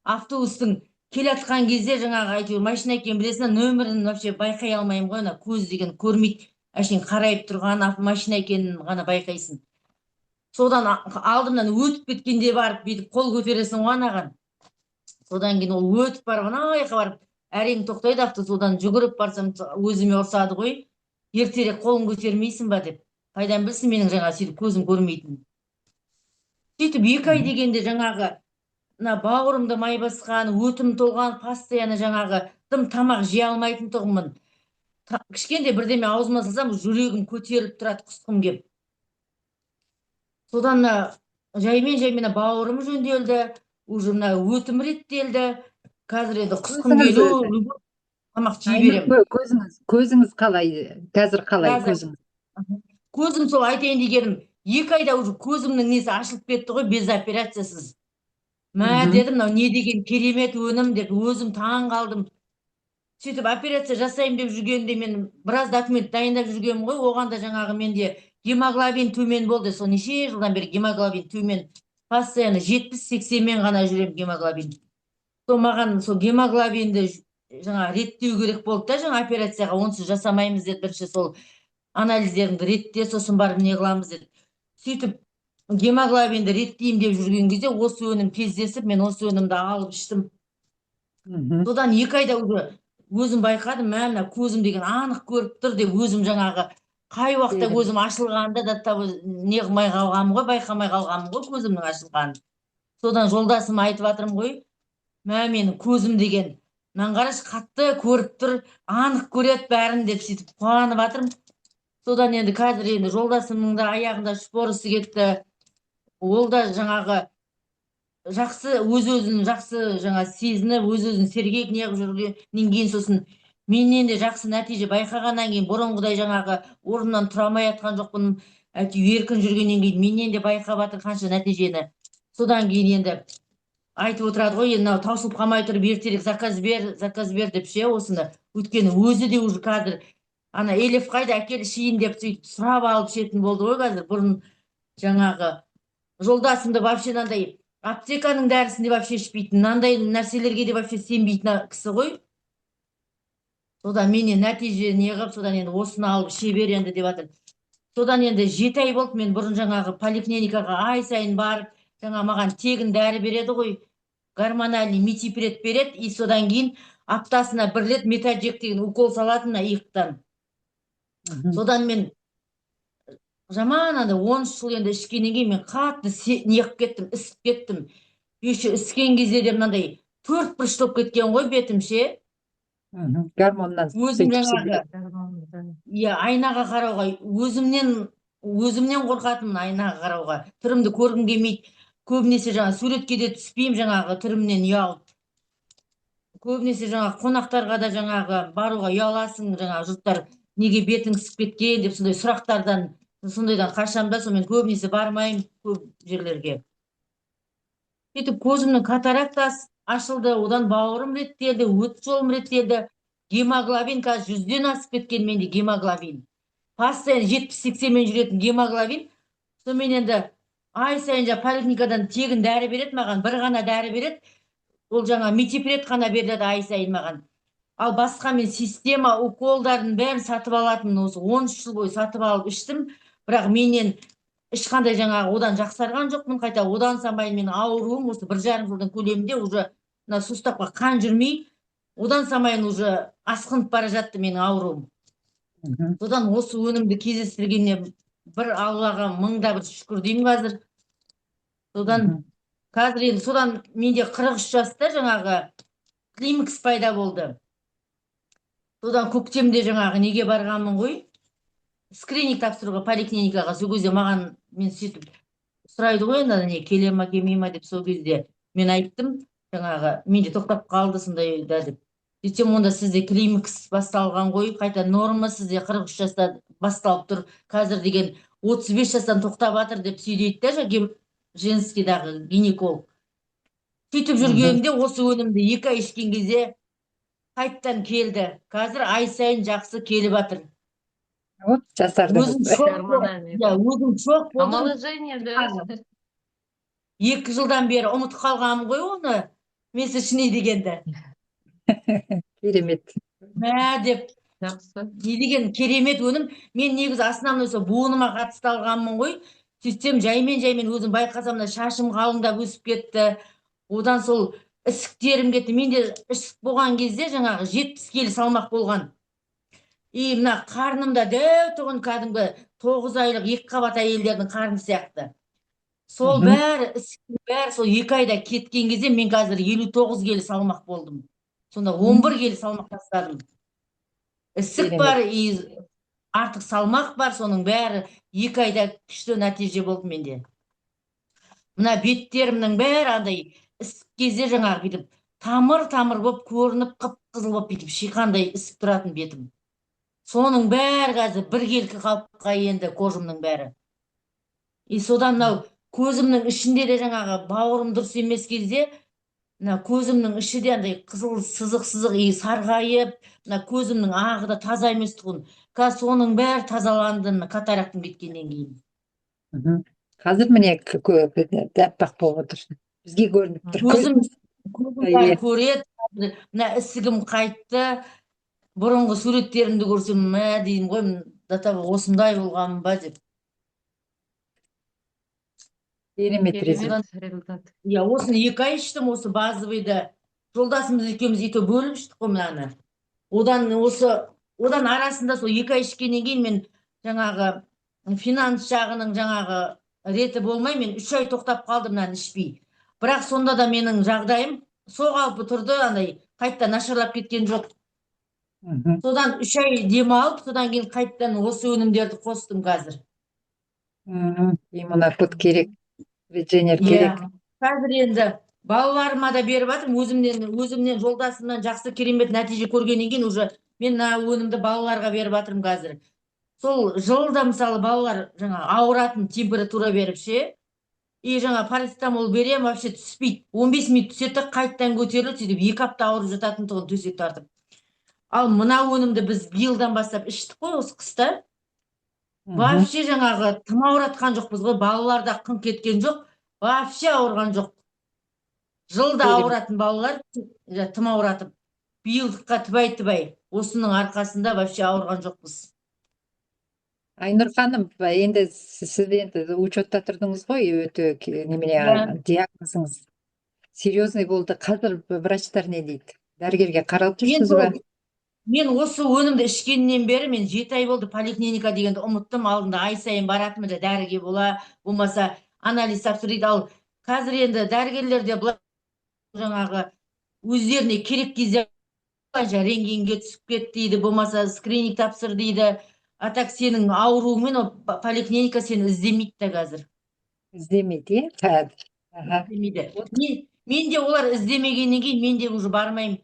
автобустың келатқан кезде жаңағы әйтеуір машина екенін білесің, нөмірін вообще байқай алмаймын ғой, көз деген көрмейді. Әшейін қарайып тұрған машина екенін ғана байқайсың. Содан алдымнан өтіп кеткенде барып бүйтіп қол көтересің ғой анаған. Содан кейін ол өтіп барып, ана жаққа барып әрең тоқтайды автобус. Содан жүгіріп барсам өзіме ұрсады ғой, ертерек қолын көтермейсің ба деп. Қайдан білсін менің жаңа сөйтіп көзім көрмейтін. Сөйтіп 2 ай дегенде жаңағы мына бауырымды май басқан, өтім толған, постоянно жаңағы тым тамақ жей алмайтын тұғымын. Кішкенде бірдеме аузыма салсам, жүрегім көтеріліп тұрады, құсқым кеп. Содан жаймен бауырым жөнделді, уже мына өтім реттелді. Қазір енді құсқым келу, тамақ жей берем. Көзіңіз қалай? Қазір қалай көзіңіз? Көзім сол айтайын дегенім, 2 айда уже көзімнің несі ашылып кетті ғой, без операциясыз. Мә дедім, мынау не деген керемет өнім деп өзім таң қалдым. Сөйтіп операция жасайым деп жүргенде мен біраз документ дайындап жүргенмін ғой, оған да жаңағы менде гемоглобин төмен болды. Сол неше жылдан бері гемоглобин төмен. Постоянно 70-80-мен ғана жүрем гемоглобин. Сол маған сол гемоглобинді жаңа реттеу керек болды да, жаңа операцияға онсыз жасамаймыз деді. Бірінші сол анализдеріңді ретте, сосын барып не қыламыз деді. Сөйтіп гемоглобинді реттеймін деп жүрген кезде осы өнім кездесіп, мен осы өнімді алып іштім. Содан 2 айда уже өзім байқадым, мына көзім деген анық көріп тұр деп, өзім жаңағы қай уақытта көзім ашылғанда да не қылмай қалғанмын ғой, байқамай қалғанмын ғой көзімнің ашылғанын. Содан жолдасым айтып жатырмын ғой, менің көзім деген, мынаны қарашы, қатты көріп тұр, анық көреді бәрін деп сөйтіп қуанып жатырмын. Содан енді қазір енді жолдасымның да аяғында шпорысы кетті. Ол да жаңағы жақсы, өз-өзін жақсы жаңа сезініп, өз-өзін сергек неғып жүргеннен кейін, сосын менен де жақсы нәтиже байқағаннан кейін, бұрынғыдай жаңағы орнымнан тұра алмай жатқан жоқпын. Әйтеуір еркін жүргеннен кейін менен де байқап жатыр қанша нәтижені. Содан кейін енді айтып отырады ғой, енді мынау таусылып қалмай тұрып ертерек заказ бер деп ше, осыны. Өйткені өзі де уже қазір ана Елев қайда, әкел ішейін деп сөйтіп сұрап алып ішетін болды ғой қазір. Бұрын жаңағы жолдасымды вообще мынандай аптеканың дәрісінде вообще ішпейтін, мынандай нәрселерге де вообще сенбейтін кісі ғой. Содан менен нәтиже не қылып, содан енді осыны алып іше бер енді деп жатыр. Содан енді 7 ай болды, мен бұрын жаңағы поликлиникаға ай сайын барып, жаңа маған тегін дәрі береді ғой, гормональный митипред береді, и содан кейін аптасына 1 рет метаджек деген укол салатын мына иықтан. Содан мен жаман анда 13 жыл енді ішкеннен кейін мен қатты неғып кеттім, ісіп кеттім. Еще іскен кезде де мынандай 4 бұрыш болып кеткен ғой бетім ше. Гормоннан Өзім сөйтіп жаңағы айнаға қарауға өзімнен қорқатынмын, айнаға қарауға. Түрімді көргім келмейді. Көбінесе жаңа суретке де түспеймін, жаңағы түрімнен ұялып. Көбінесе жаңағы қонақтарға да жаңағы баруға ұяласың, жаңағы жұрттар неге бетің ісіп кеткен деп сондай сұрақтардан, сондайдан қашамын да, сонымен көбінесе бармаймын көп жерлерге. Сөйтіп көзімнің катарактасы ашылды, одан бауырым реттелді, өт жолым реттелді. Гемоглобин қазір 100-ден асып кеткен менде гемоглобин. Постоянно 70-80-мен жүретін гемоглобин. Сонымен енді ай сайын поликлиникадан тегін дәрі береді маған, бір ғана дәрі береді. Ол жаңа митипред қана беріледі ай сайын маған. Ал басқа мен система уколдарын бәрін сатып алатынмын, осы 13 жыл бойы сатып алып іштім. Бірақ менен ешқандай жаңағы одан жақсарған жоқпын, қайта одан самайын мен ауруым осы 1,5 жылдың көлемінде уже мына суставқа қан жүрмей, одан самайын уже асқынып бара жатты менің ауруым. Содан осы өнімді кездестіргеніне бір Аллаға мыңда бір шүкір деймін қазір. Содан қазір енді содан менде 43 жаста жаңағы климакс пайда болды. Содан көктемде жаңағы неге барғанмын ғой, скрининг тапсыруға поликлиникаға. Сол кезде маған мен сөйтіп сұрайды ғой, не келе ма келмей ма деп. Сол кезде мен айттым, жаңағы менде тоқтап қалды сондай да деп. Сөйтсем онда сізде климакс басталған ғой, қайта норма сізде 43 жаста басталып тұр, қазір деген 35 жастан тоқтап жатыр деп сөйлейді да женскийдағы гинеколог. Сөйтіп жүргенде осы өнімді 2 ай ішкен кезде қайттан келді. Қазір ай сайын жақсы келіп жатыр. Вот жасардыңыз. Өзім шок болдым. Омоложение, да. 2 жылдан бері ұмытып қалғанмын ғой оны, месячный дегенді. Керемет. Мә деп, Жақсы. не деген керемет өнім. Мен негізі основной сол буыныма қатысты алғанмын ғой. Сөйтсем жаймен өзім байқасам да шашым қалыңдап өсіп кетті. Одан сол ісіктерім кетті. Менде ісік болған кезде жаңағы 70 келі салмақ болған. И мына қарнымда дәу тұғын кәдімгі 9 айлық 2 қабат әйелдердің қарны сияқты. Сол бәрі ісіктің бәрі сол 2 айда кеткен кезде мен қазір 59 келі салмақ болдым. Сонда 11 келі салмақ тастадым. Ісік бар, артық салмақ бар, соның бәрі 2 айда күшті нәтиже болды менде. Мына беттерімнің бәрі андай ісік кезде жаңағы бүйтіп тамыр болып көрініп, қып-қызыл болып бүйтіп шиқандай ісіп тұратын бетім. Соның бәрі қазір біркелкі қалыпқа енді кожымның бәрі. И содан мынау көзімнің ішінде де жаңағы бауырым дұрыс емес кезде, мына көзімнің іші де андай қызыл сызық и сарғайып, мына көзімнің ағы да таза емес тұғын. Қазір соның бәрі тазаланды катарактың кеткеннен кейін. Қазір міне дәппақ болып отыр. Бізге көрініп тұр. Көзім көреді, мына ісігім қайтты. Бұрынғы суреттерімді көрсем, мә деймін ғой, осындай болғанмын ба деп. Керемет результат. Осыны 2 ай іштім, осы базовыйды. Жолдасымыз екеуміз бөліп іштік қой мынаны. Одан арасында сол 2 ай ішкеннен кейін мен жаңағы финанс жағының жаңағы реті болмай, мен 3 ай тоқтап қалдым мынаны ішпей. Бірақ сонда да менің жағдайым соғалпы тұрды, андай қайтта нашарлап кеткен жоқ. Содан 3 ай демалып, содан кейін қайттан осы өнімдерді қостым қазір. Иммунопод керек, редженер керек. Қазір енді балаларыма да беріп жатырмын, өзімнен жолдасымнан жақсы керемет нәтиже көргеннен кейін уже мен өнімді балаларға беріп жатырмын қазір. Сол жылда мысалы балалар жаңа ауыратын температура беріп ше, и жаңа парацетамол берем, вообще түспейді. 15 минут түседі, қайттан көтеріліп, сөйтіп 2 апта ауырып жататын тұғын төсек тартып. Ал мына өнімді біз биылдан бастап іштік қой осы қыста. Вообще жаңағы тым ауыратқан жоқпыз ғой, балаларда қыңқ кеткен жоқ, вообще ауырған жоқ. Жылда Керемет. ауыратын балалар тым ауыратып. Биылдыққа тыбай. Осының арқасында вообще ауырған жоқпыз. Айнұр ханым, енді сіз енді учетта тұрдыңыз ғой, өте немене диагнозыңыз серьезный болды. Қазір врачтар не дейді? Дәрігерге қаралып жүрсіз ба? Мен осы өнімді ішкеннен бері мен 7 ай болды поликлиника дегенді ұмыттым. Алдында ай сайын баратынмын да дәріге болмаса анализ тапсырды. Ал қазір енді дәрігерлерде былай жаңағы өздеріне керек кезде рентгенге түсіп кет дейді, болмаса скрининг тапсыр дейді. А так сенің ауруыңмен ол поликлиника сені іздемейді да қазір. Іздемейді, иә? Іздемейді. Мен де олар іздемегеннен кейін мен де уже бармаймын.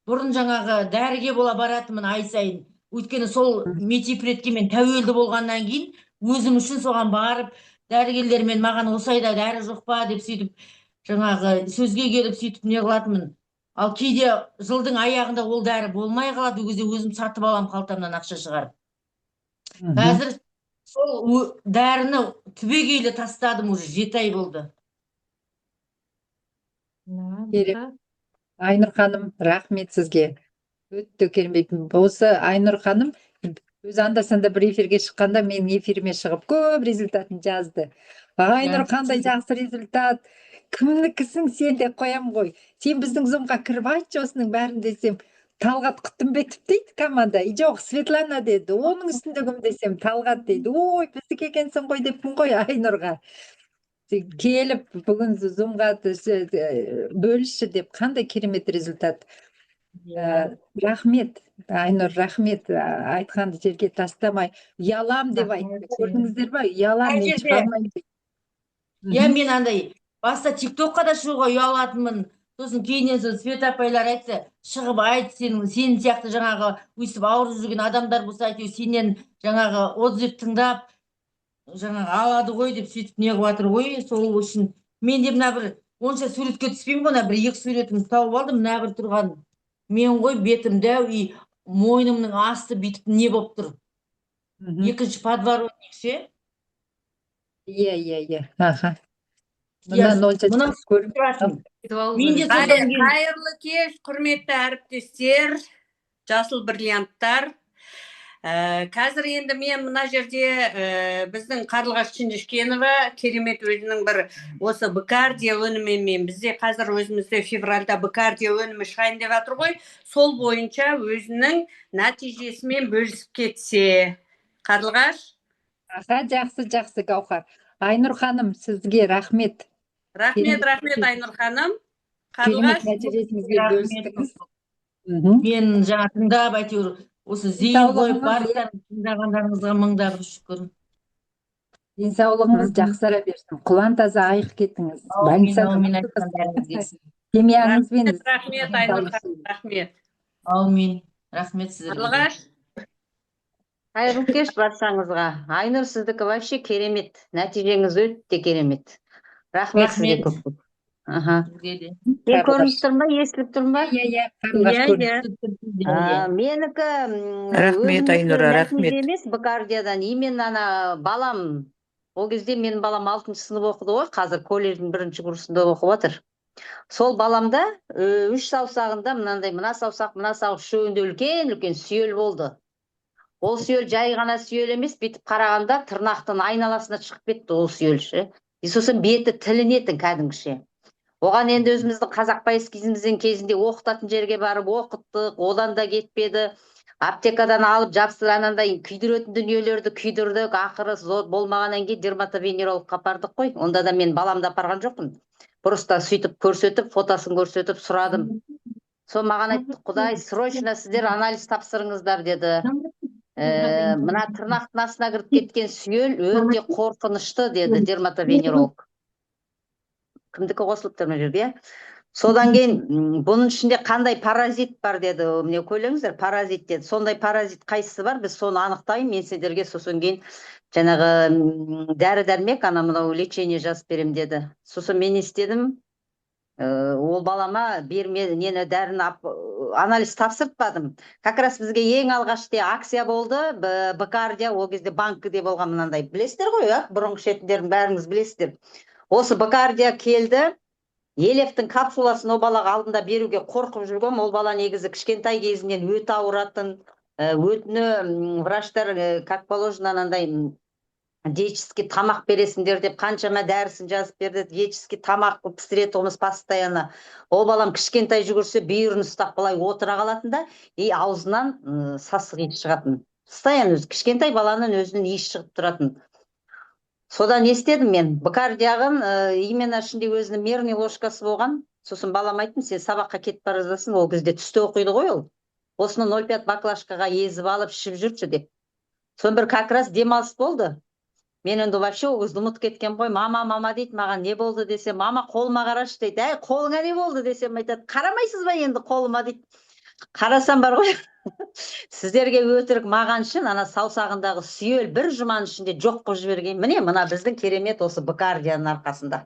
Бұрын жаңағы дәріге баратынмын ай сайын. Өйткені сол метипредке мен тәуелді болғаннан кейін өзім үшін соған барып, дәрігерлермен маған осы айда дәрі жоқ па деп сөйтіп жаңағы сөзге келіп сөйтіп не қылатынмын. Ал кейде жылдың аяғында ол дәрі болмай қалады, ол кезде өзім сатып алам қалтамнан ақша шығарып. Қазір сол дәріні түбегейлі тастадым, уже 7 ай болды. Айнұр ханым, рахмет сізге. Өтті керемет. Осы Айнұр ханым өзі анда-санда бір эфирге шыққанда менің эфиріме шығып көп результатын жазды. Айнұр, қандай жақсы результат. Кімнікісің сен деп қоям ғой. Сен біздің зумға кіріп айтшы осының бәрін десем, Талғат Құттымбетов дейді команда. Жоқ, Светлана деді. Оның үстінде кім десем, Талғат дейді. Ой, біздікі екенсің ғой деппін ғой Айнұрға. Келіп бүгін зумға бөлісші деп, қандай керемет результат. Рахмет, Айнұр, рахмет. Айтқанды жерге тастамай. Ұялам деп айтты. Көрдіңіздер ба? Ұялам, мен шыға алмаймын деп. Мен андай баста тиктокқа да шығуға ұялатынмын. Сосын кейіннен Свет апайлар айтты, шығып айт, сен сияқты жаңағы өйстіп ауырып жүрген адамдар болса әйтеуір сенен жаңағы отзыв тыңдап жаңағы алады ғой деп сөйтіп не қылып ғой. Сол үшін мен де мына бір онша суретке түспеймін ғой, бір 2 суретімді тауып алдым. Мына бір тұрған мен ғой, бетім дәу, мойнымның асты бүйтіп не болып тұр. Екінші подворотник ше. Иә. Аха. Қайырлы кеш, құрметті әріптестер, жасыл бриллианттар. Қазір енді мен мына жерде біздің Қарлығаш Шынжышкенова керемет өзінің бір осы Бакардия өнімімен, бізде қазір өзімізде февральда Бакардия өнімі шығайын деп жатыр ғой, сол бойынша өзінің нәтижесімен бөлісіп кетсе. Қарлығаш? Аха, жақсы Гаухар. Айнұр ханым, сізге рахмет. Рахмет Айнұр ханым. Керемет нәтижесіңізге бөлістіңіз. Мен жаңа тыңдап әйтеуір осы зейін қойып барлықтарын тыңдағандарыңызға мыңдаған шүкір. Денсаулығыңыз жақсара берсін. Құлан таза айық кетіңіз. Семьяңызбен. Рахмет Айнұр ханым, рахмет. Аумин. Рахмет сіздерге. Қарлығаш? Қайырлы кеш баршаңызға. Айнұр, сіздікі вообще керемет. Нәтижеңіз өте керемет. Рахмет сізге көп. Мен көрініп тұр ма, естіліп тұр ма? Иә. Менікі рахмет Айнұр, рахмет. Емес Бакардиядан. Именно ана балам, ол кезде менің балам 6-шы сынып оқыды ғой, қазір колледждің 1-ші курсында оқып отыр. Сол баламда 3 саусағында мына саусақ үшеуінде үлкен сүйел болды. Ол сүйел жай ғана сүйел емес, бүйтіп қарағанда тырнақтың айналасына шығып кетті ол сүйел. Сосын беті тілінетін кәдімгіше. Оған енді өзіміздің қазақ эскизімізден кезінде оқытатын жерге барып оқыттық, одан да кетпеді. Аптекадан алып жапсыр анандай күйдіретін дүниелерді күйдірдік, ақыры болмағаннан кейін дерматовенерологқа апардық қой. Онда да мен баламды апарған жоқпын. Просто сөйтіп көрсетіп, фотосын көрсетіп сұрадым. Сол маған айтты, Құдай, срочно сіздер анализ тапсырыңыздар деді. Мына тырнақтың астына кіріп кеткен сүйел өте қорқынышты деді дерматовенеролог. Кімдікі қосылып тұр мына жерде? Содан кейін бұның ішінде қандай паразит бар деді. Міне көйлеңіздер, паразит деді. Сондай паразит қайсысы бар? Біз соны анықтайын, мен сендерге сосын кейін жаңағы дәрі-дәрмек, ана мынау лечение жазып берем деді. Сосын мен істедім. Ол балама нені дәріні анализ тапсыртпадым. Как раз бізге ең алғаште акция болды. Бакардия, ол кезде банкіде болған мынандай. Білесіздер ғой, бұрынғы ішетіндерін бәріңіз білесіздер. Осы Бакардия келді. Елевтің капсуласын ол балаға алдында беруге қорқып жүргем. Ол бала негізі кішкентай кезінен өте ауыратын, өтіні врачтар как положено анандай диетический тамақ бересіңдер деп қаншама дәрісін жазып берді. Диетический тамақ пісіретіміз постоянно. Ол балам кішкентай жүгірсе бүйірін ұстап былай отыра қалатын да, аузынан сасық иіс шығатын. Постоянно кішкентай баланың өзінен иіс шығып тұратын. Содан не істедім мен? Бакардияғын именно ішінде өзінің мерный ложкасы болған. Сосын балам айттым, сен сабаққа кетіп бара жатырсың, ол кезде түсте оқиды ғой ол. Осыны 0,5 баклажкаға езіп алып ішіп жүрші деп. Сон бір как раз демалыс болды. Мен енді вообще ол кезде ұмытып кеткен ғой. Мама дейді, маған не болды десе, мама қолыма қарашы дейді. Әй, қолыңа не болды десем айтады, қарамайсыз ба енді қолыма дейді. Қарасам бар ғой. Сіздерге өтірік, маған шын ана саусағындағы сүйел бір жұманың ішінде жоқ қылып жіберген. Міне мына біздің керемет осы бакардияның арқасында.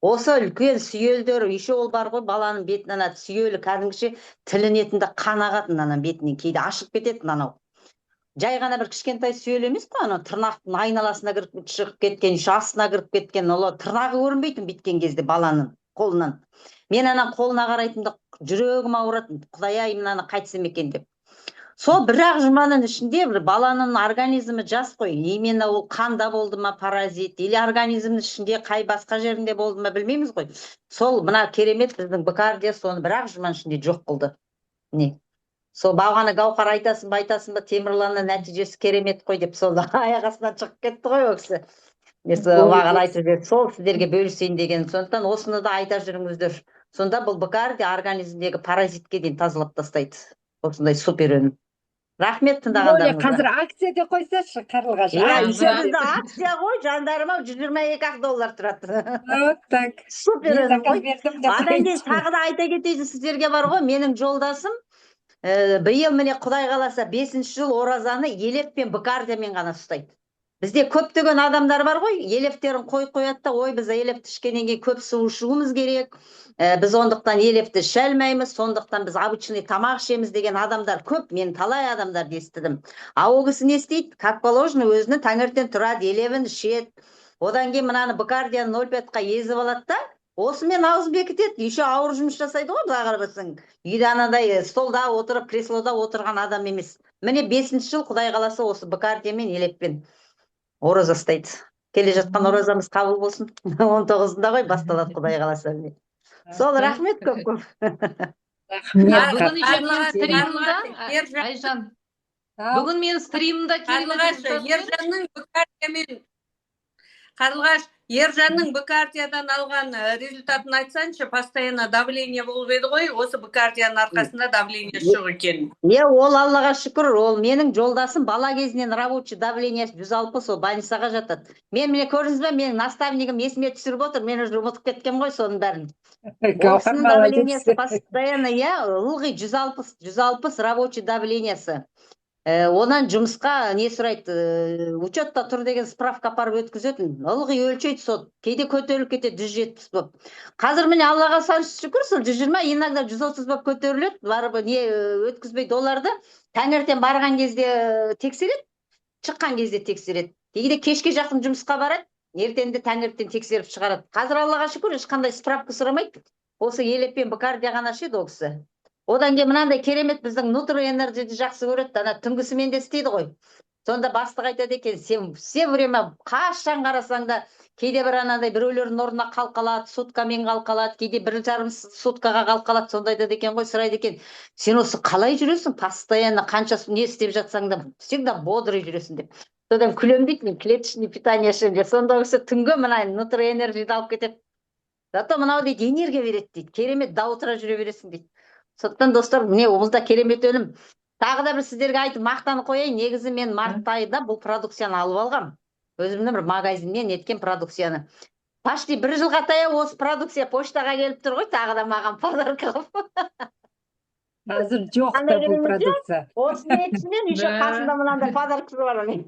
Осы үлкен сүйелдер, еще ол бар ғой, баланың бетінен ана сүйелі кәдімгіше тілінетінде қан ағатын ана бетінен, кейде ашып кетеді анау. Жай ғана бір кішкентай сүйел емес қой, ана тырнақтың айналасына кіріп шығып кеткен, астына кіріп кеткен, ол тырнағы көрінбейтін біткен кезде баланың қолынан. Мен ана қолына қарайтында жүрегім ауыратын, Құдай-ай, мынаны қайтсам екен деп. Сол бір-ақ жұманың ішінде бір баланың организмі жас қой, именно ол қанда болды ма паразит, или организмнің ішінде қай басқа жерінде болды ма білмейміз ғой. Сол мына керемет біздің бакардия соны бір-ақ жұманың ішінде жоқ қылды. Не? Сол бағана Гаухар айтасың ба, Темірланның нәтижесі керемет қой деп, сол аяқ астынан шығып кетті ғой ол кісі. Маған айтып жіберді, сол сіздерге бөлісейін деген. Сондықтан осыны да айта жүріңіздер. Сонда бұл бакардия организмдегі паразитке дейін тазалап тастайды. Осындай супер өнім. Рахмет тыңдағандарыңызға. Қазір акция деп қойсашы, Қарлығаш. Еще бізді акция ғой, жандарыма $122 тұрады. Вот так. Супер өнім ғой. Одан Адан кейін тағы да айта кетейін, сіздерге бар ғой, менің жолдасым биыл міне Құдай қаласа 5-ші жыл оразаны елеп пен бакардиямен ғана ұстайды. Бізде көптеген адамдар бар ғой, елептерін қойып та, ой, біз елепті ішкеннен кейін көп су ішуіміз керек. Біз ондықтан елепті іше алмаймыз, сондықтан біз обычный тамақ ішеміз деген адамдар көп. Мен талай адамдарды естідім. Ол кісі не істейді? Как положено, өзіні таңертең тұрады, елебін ішеді. Одан кейін мынаны бакардияны 0,5-қа езіп алады да, осымен аузын бекітеді. Еще ауыр жұмыс жасайды ғой, былай қарасаң. Үйде анадай столда отырып, креслода отырған адам емес. Міне 5-ші жыл Құдай қаласа осы бакардиямен елеппен ораза ұстайды. Келе жатқан оразамыз қабыл болсын. 19-ында ғой басталады Құдай қаласа. Сол, рахмет көп. Айжан, бүгін мен стримімда Ержанның бакардиядан алған результатын айтсаншы, постоянно давление болып еді ғой, осы бакардияның арқасында давление жоқ екен. Ол Аллаға шүкір, ол менің жолдасым бала кезінен рабочий давление 160, ол больницаға жатады. Мен міне көрдіңіз бе, менің наставнигім есіме түсіріп отыр, мен уже ұмытып кеткен ғой соның бәрін. Осының давлениесі постоянно, ылғи 160 рабочий давлениесі. Онан жұмысқа не сұрайды, учетта тұр деген справка апарып өткізетін, ылғи өлчейді сот, кейде көтеріліп кетеді 170 боп. Қазір міне Аллаға шүкір, сол 120, иногда 130 боп көтеріледі, барып не өткізбей долларды, таңертең барған кезде тексереді, шыққан кезде тексереді. Кейде кешке жақын жұмысқа барады, ертеңді таңертең тексеріп шығарады. Қазір Аллаға шүкір, ешқандай справка сұрамайды. Осы елеппен бакардия ғана ішеді ол кісі. Одан кейін мынандай керемет біздің Nutri Energy'ді жақсы көреді, ана түнгісімен де істейді ғой. Сонда бастық айтады екен, сен все время қашан қарасаң да кейде бір анандай біреулердің орнына қалқалады, суткамен қалқалады, кейде 1,5 суткаға қалқалады, сонда айтады екен ғой, сұрайды екен, сен осы қалай жүресің, постоянно қанша не істеп жатсаң да всегда бодрый жүресің деп. Содан күлем дейді, мен клеточный питание ішемін деп. Сонда осы түнгі мына Nutri Energy'ді алып кетеді. Зато мынау дейді, энергия береді дейді, керемет до утра жүре бересің дейді. Сондықтан достар, міне omuzda керемет өнім. Тағы да бір сіздерге айтып мақтанып қояйын, негізі мен март айында бұл продукцияны алып алғам. Өзімнің бір магазиннен неткен продукцияны. Почти 1 жылға таяу осы продукция поштаға келіп тұр ғой, тағы да маған подарка қылып. Қазір жоқ та бұл продукция. Осыны етшінен, еще қасында мынандай подаркасы бар оның.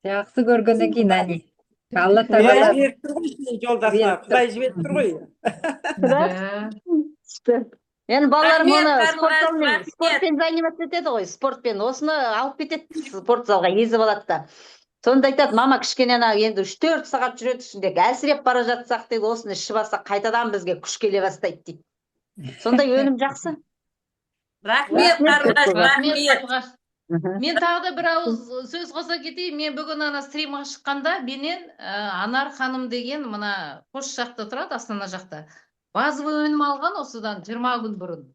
Жақсы көргеннен кейін, әне. Алла тағала жіберіп тұр ғой, жолдасына, Құдай жіберіп тұр ғой. Енді балаларым оны спортпен заниматься етеді ғой, спортпен. Осыны алып кетеді спорт залға, езіп алады да. Сонда айтады, мама кішкене енді 3-4 сағат жүреді ішінде, әлсіреп бара жатсақ дейді, осыны ішіп алсақ қайтадан бізге күш келе бастайды дейді. Сондай өнім жақсы. Рахмет, Қарлығаш, Рахмет, рахмет. Қарлығаш. Мен тағы да бір ауыз сөз қоса кетейін. Мен бүгін ана стримға шыққанда менен Анар ханым деген мына Қош жақта тұрады, Астана жақта. Базовый өнім алған осыдан 20 күн бұрын.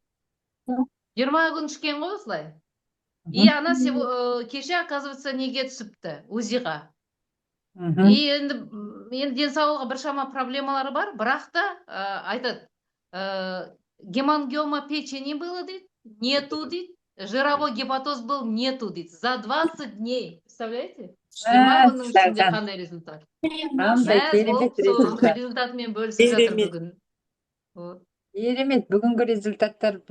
20 күн ішкен ғой осылай. И ана кеше, оказывается, неге түсіпті, УЗИға. И енді денсаулығы біршама проблемалары бар, бірақ та айтады, гемангиома печени было дейді, нету дейді, жировой гепатоз был, нету дейді. За 20 дней, представляете? 20 күннің ішінде қандай результат? Сол результатымен бөлісіп жатыр бүгін. Керемет, бүгінгі результаттар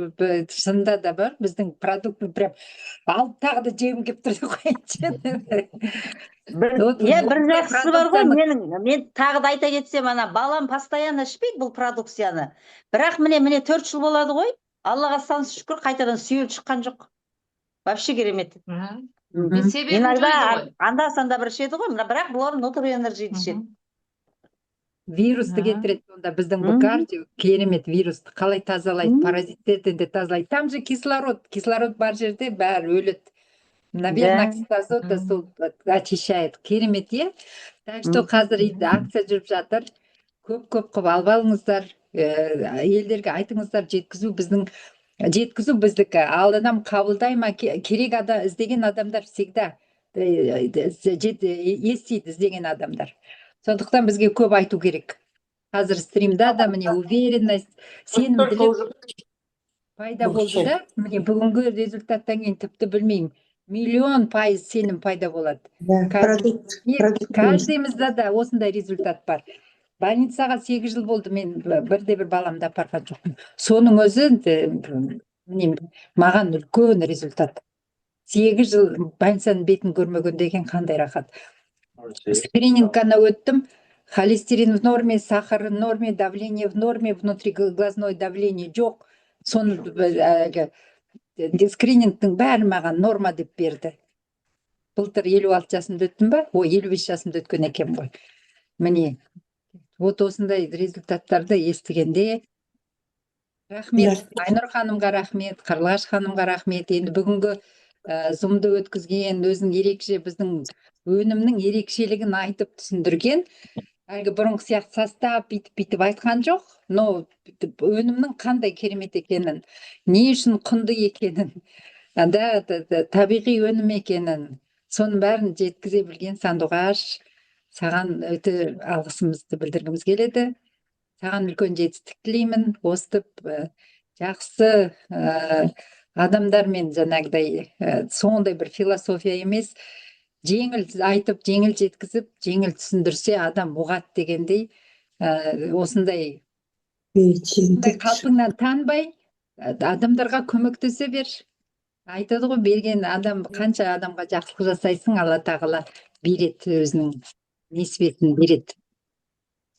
шынында да бар. Біздің продукт прям алып тағы да жегім келіп тұрды ғой. Бір жақсысы бар ғой, мен тағы да айта кетсем, ана балам постоянно ішпейді бұл продукцияны. Бірақ міне 4 жыл болады ғой, Аллаға сансыз шүкір, қайтадан сүйел шыққан жоқ. Вообще керемет. Иногда анда-санда бір ішеді ғой, бірақ бұлар нутри энерджиді ішеді. Вирусты кетіреді, сонда біздің бұл кардио керемет вирусты қалай тазалайды, паразиттерден де тазалайды. Там же кислород бар жерде бәрі өледі. Наверное, кислота сол очищает. Керемет, е? Так что қазір акция жүріп жатыр. Көп қып алып алыңыздар, елдерге айтыңыздар, жеткізу біздікі. Ал адам қабылдай ма, керек іздеген адамдар всегда естиді, іздеген адамдар. Сондықтан бізге көп айту керек. Қазір стримда да міне уверенность, сенімділік пайда болды да. Міне бүгінгі результаттан кейін тіпті білмеймін. 1,000,000% сенім пайда болады. Каждыйымызда да осындай результат бар. Больницаға 8 жыл болды, мен бірде-бір баламды апарған жоқпын. Соның өзі маған үлкен результат. 8 жыл больницаның бетін көрмеген деген қандай рахат. Скринингканы өттім, холестерин в норме, сахар в норме, давление в норме, внутриглазное давление жоқ. Соны скринингтің бәрі маған норма деп берді. Былтыр 56 жасымда өттім ба? 55 жасымда өткен екен ғой. Міне, осындай результаттарды естігенде рахмет, Айнұр ханымға рахмет, Қарлығаш ханымға рахмет. Енді бүгінгі зумды өткізген, өзінің ерекше, біздің өнімнің ерекшелігін айтып түсіндірген. Әлгі бұрынғы сияқты состав бүйтіп айтқан жоқ, но өнімнің қандай керемет екенін, не үшін құнды екенін, табиғи өнім екенін, соның бәрін жеткізе білген Сандуғаш, саған өте алғысымызды білдіргіміз келеді. Саған үлкен жетістік тілеймін. Өстіп жақсы адамдармен жаңағыдай сондай бір философия емес, жеңіл айтып, жеңіл жеткізіп, жеңіл түсіндірсе адам ұғады дегендей, осындай қалпыңнан танбай, адамдарға көмектесе бер. Айтады ғой, берген адам, қанша адамға жақсылық жасайсың, Алла тағала береді, өзінің несібетін береді.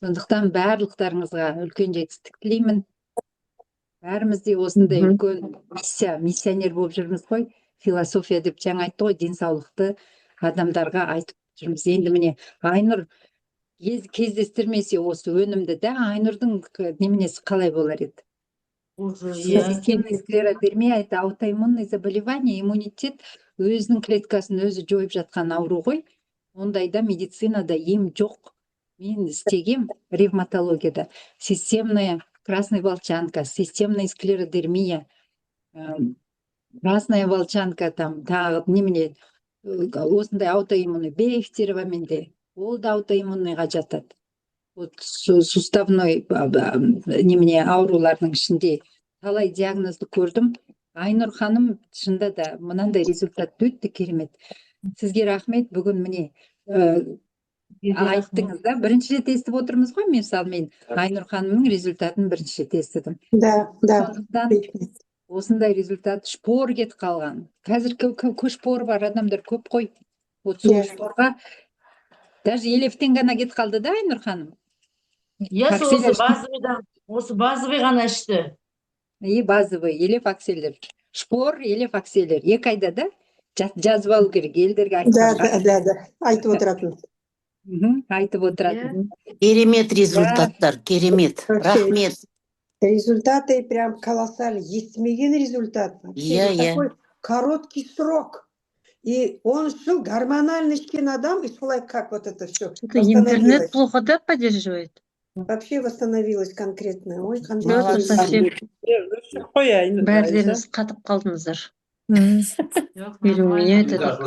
Сондықтан барлықтарыңызға үлкен жетістік тілеймін. Бәрімізде осындай үлкен миссионер болып жүрміз ғой. Философия деп жаңа айтты ғой, денсаулықты адамдарға айтып жүрміз. Енді міне Айнұр кездестірмесе осы өнімді да, Айнұрдың неменесі қалай болар еді? Системный склеродермия, это аутоиммунное заболевание, иммунитет өзінің клеткасын өзі жойып жатқан ауру ғой. Ондайда медицинада ем жоқ. Мен істегем ревматологияда. Системная красная волчанка, системная склеродермия, красная волчанка, там тағы немене, осындай аутоиммунный, бейфтероваменде, ол да аутоиммунныйға жатады. Суставной немене аурулардың ішінде талай диагнозды көрдім. Айнұр ханым шында да мынандай результат өтті керемет. Сізге рахмет. Бүгін міне айттыңыз да, бірінші рет естіп отырмыз ғой. Мысалы, мен Айнұр ханымның результатын бірінші рет естідім. Сондықтан осындай результат, шпор кетіп қалған. Қазір шпор бар адамдар көп қой. Сол шпорға даже елефтен ғана кетіп қалды да, Айнұр ханым. Осы базовый ғана ішті. Базовый, елеф акселер. Шпор, елеф акселер. 2 айда да? жазып алу керек, елдерге Да, айтқанға. да. Айтып отыратын. Айтып отыратын. Керемет результаттар, керемет. Вообще, Рахмет. результаты прям колоссальные. Естімеген результат. Вообще, Иә, вот иә. такой короткий срок. И он жил гормонально ішкен адам, и солай как вот это все Интернет плохо, да, поддерживает? Вообще восстановилось конкретно. Ой, Просто Молодцы. совсем қояйын. бәрілеріңіз қатып қалдыңыздар. Жоқ, Или у меня нормально. это так.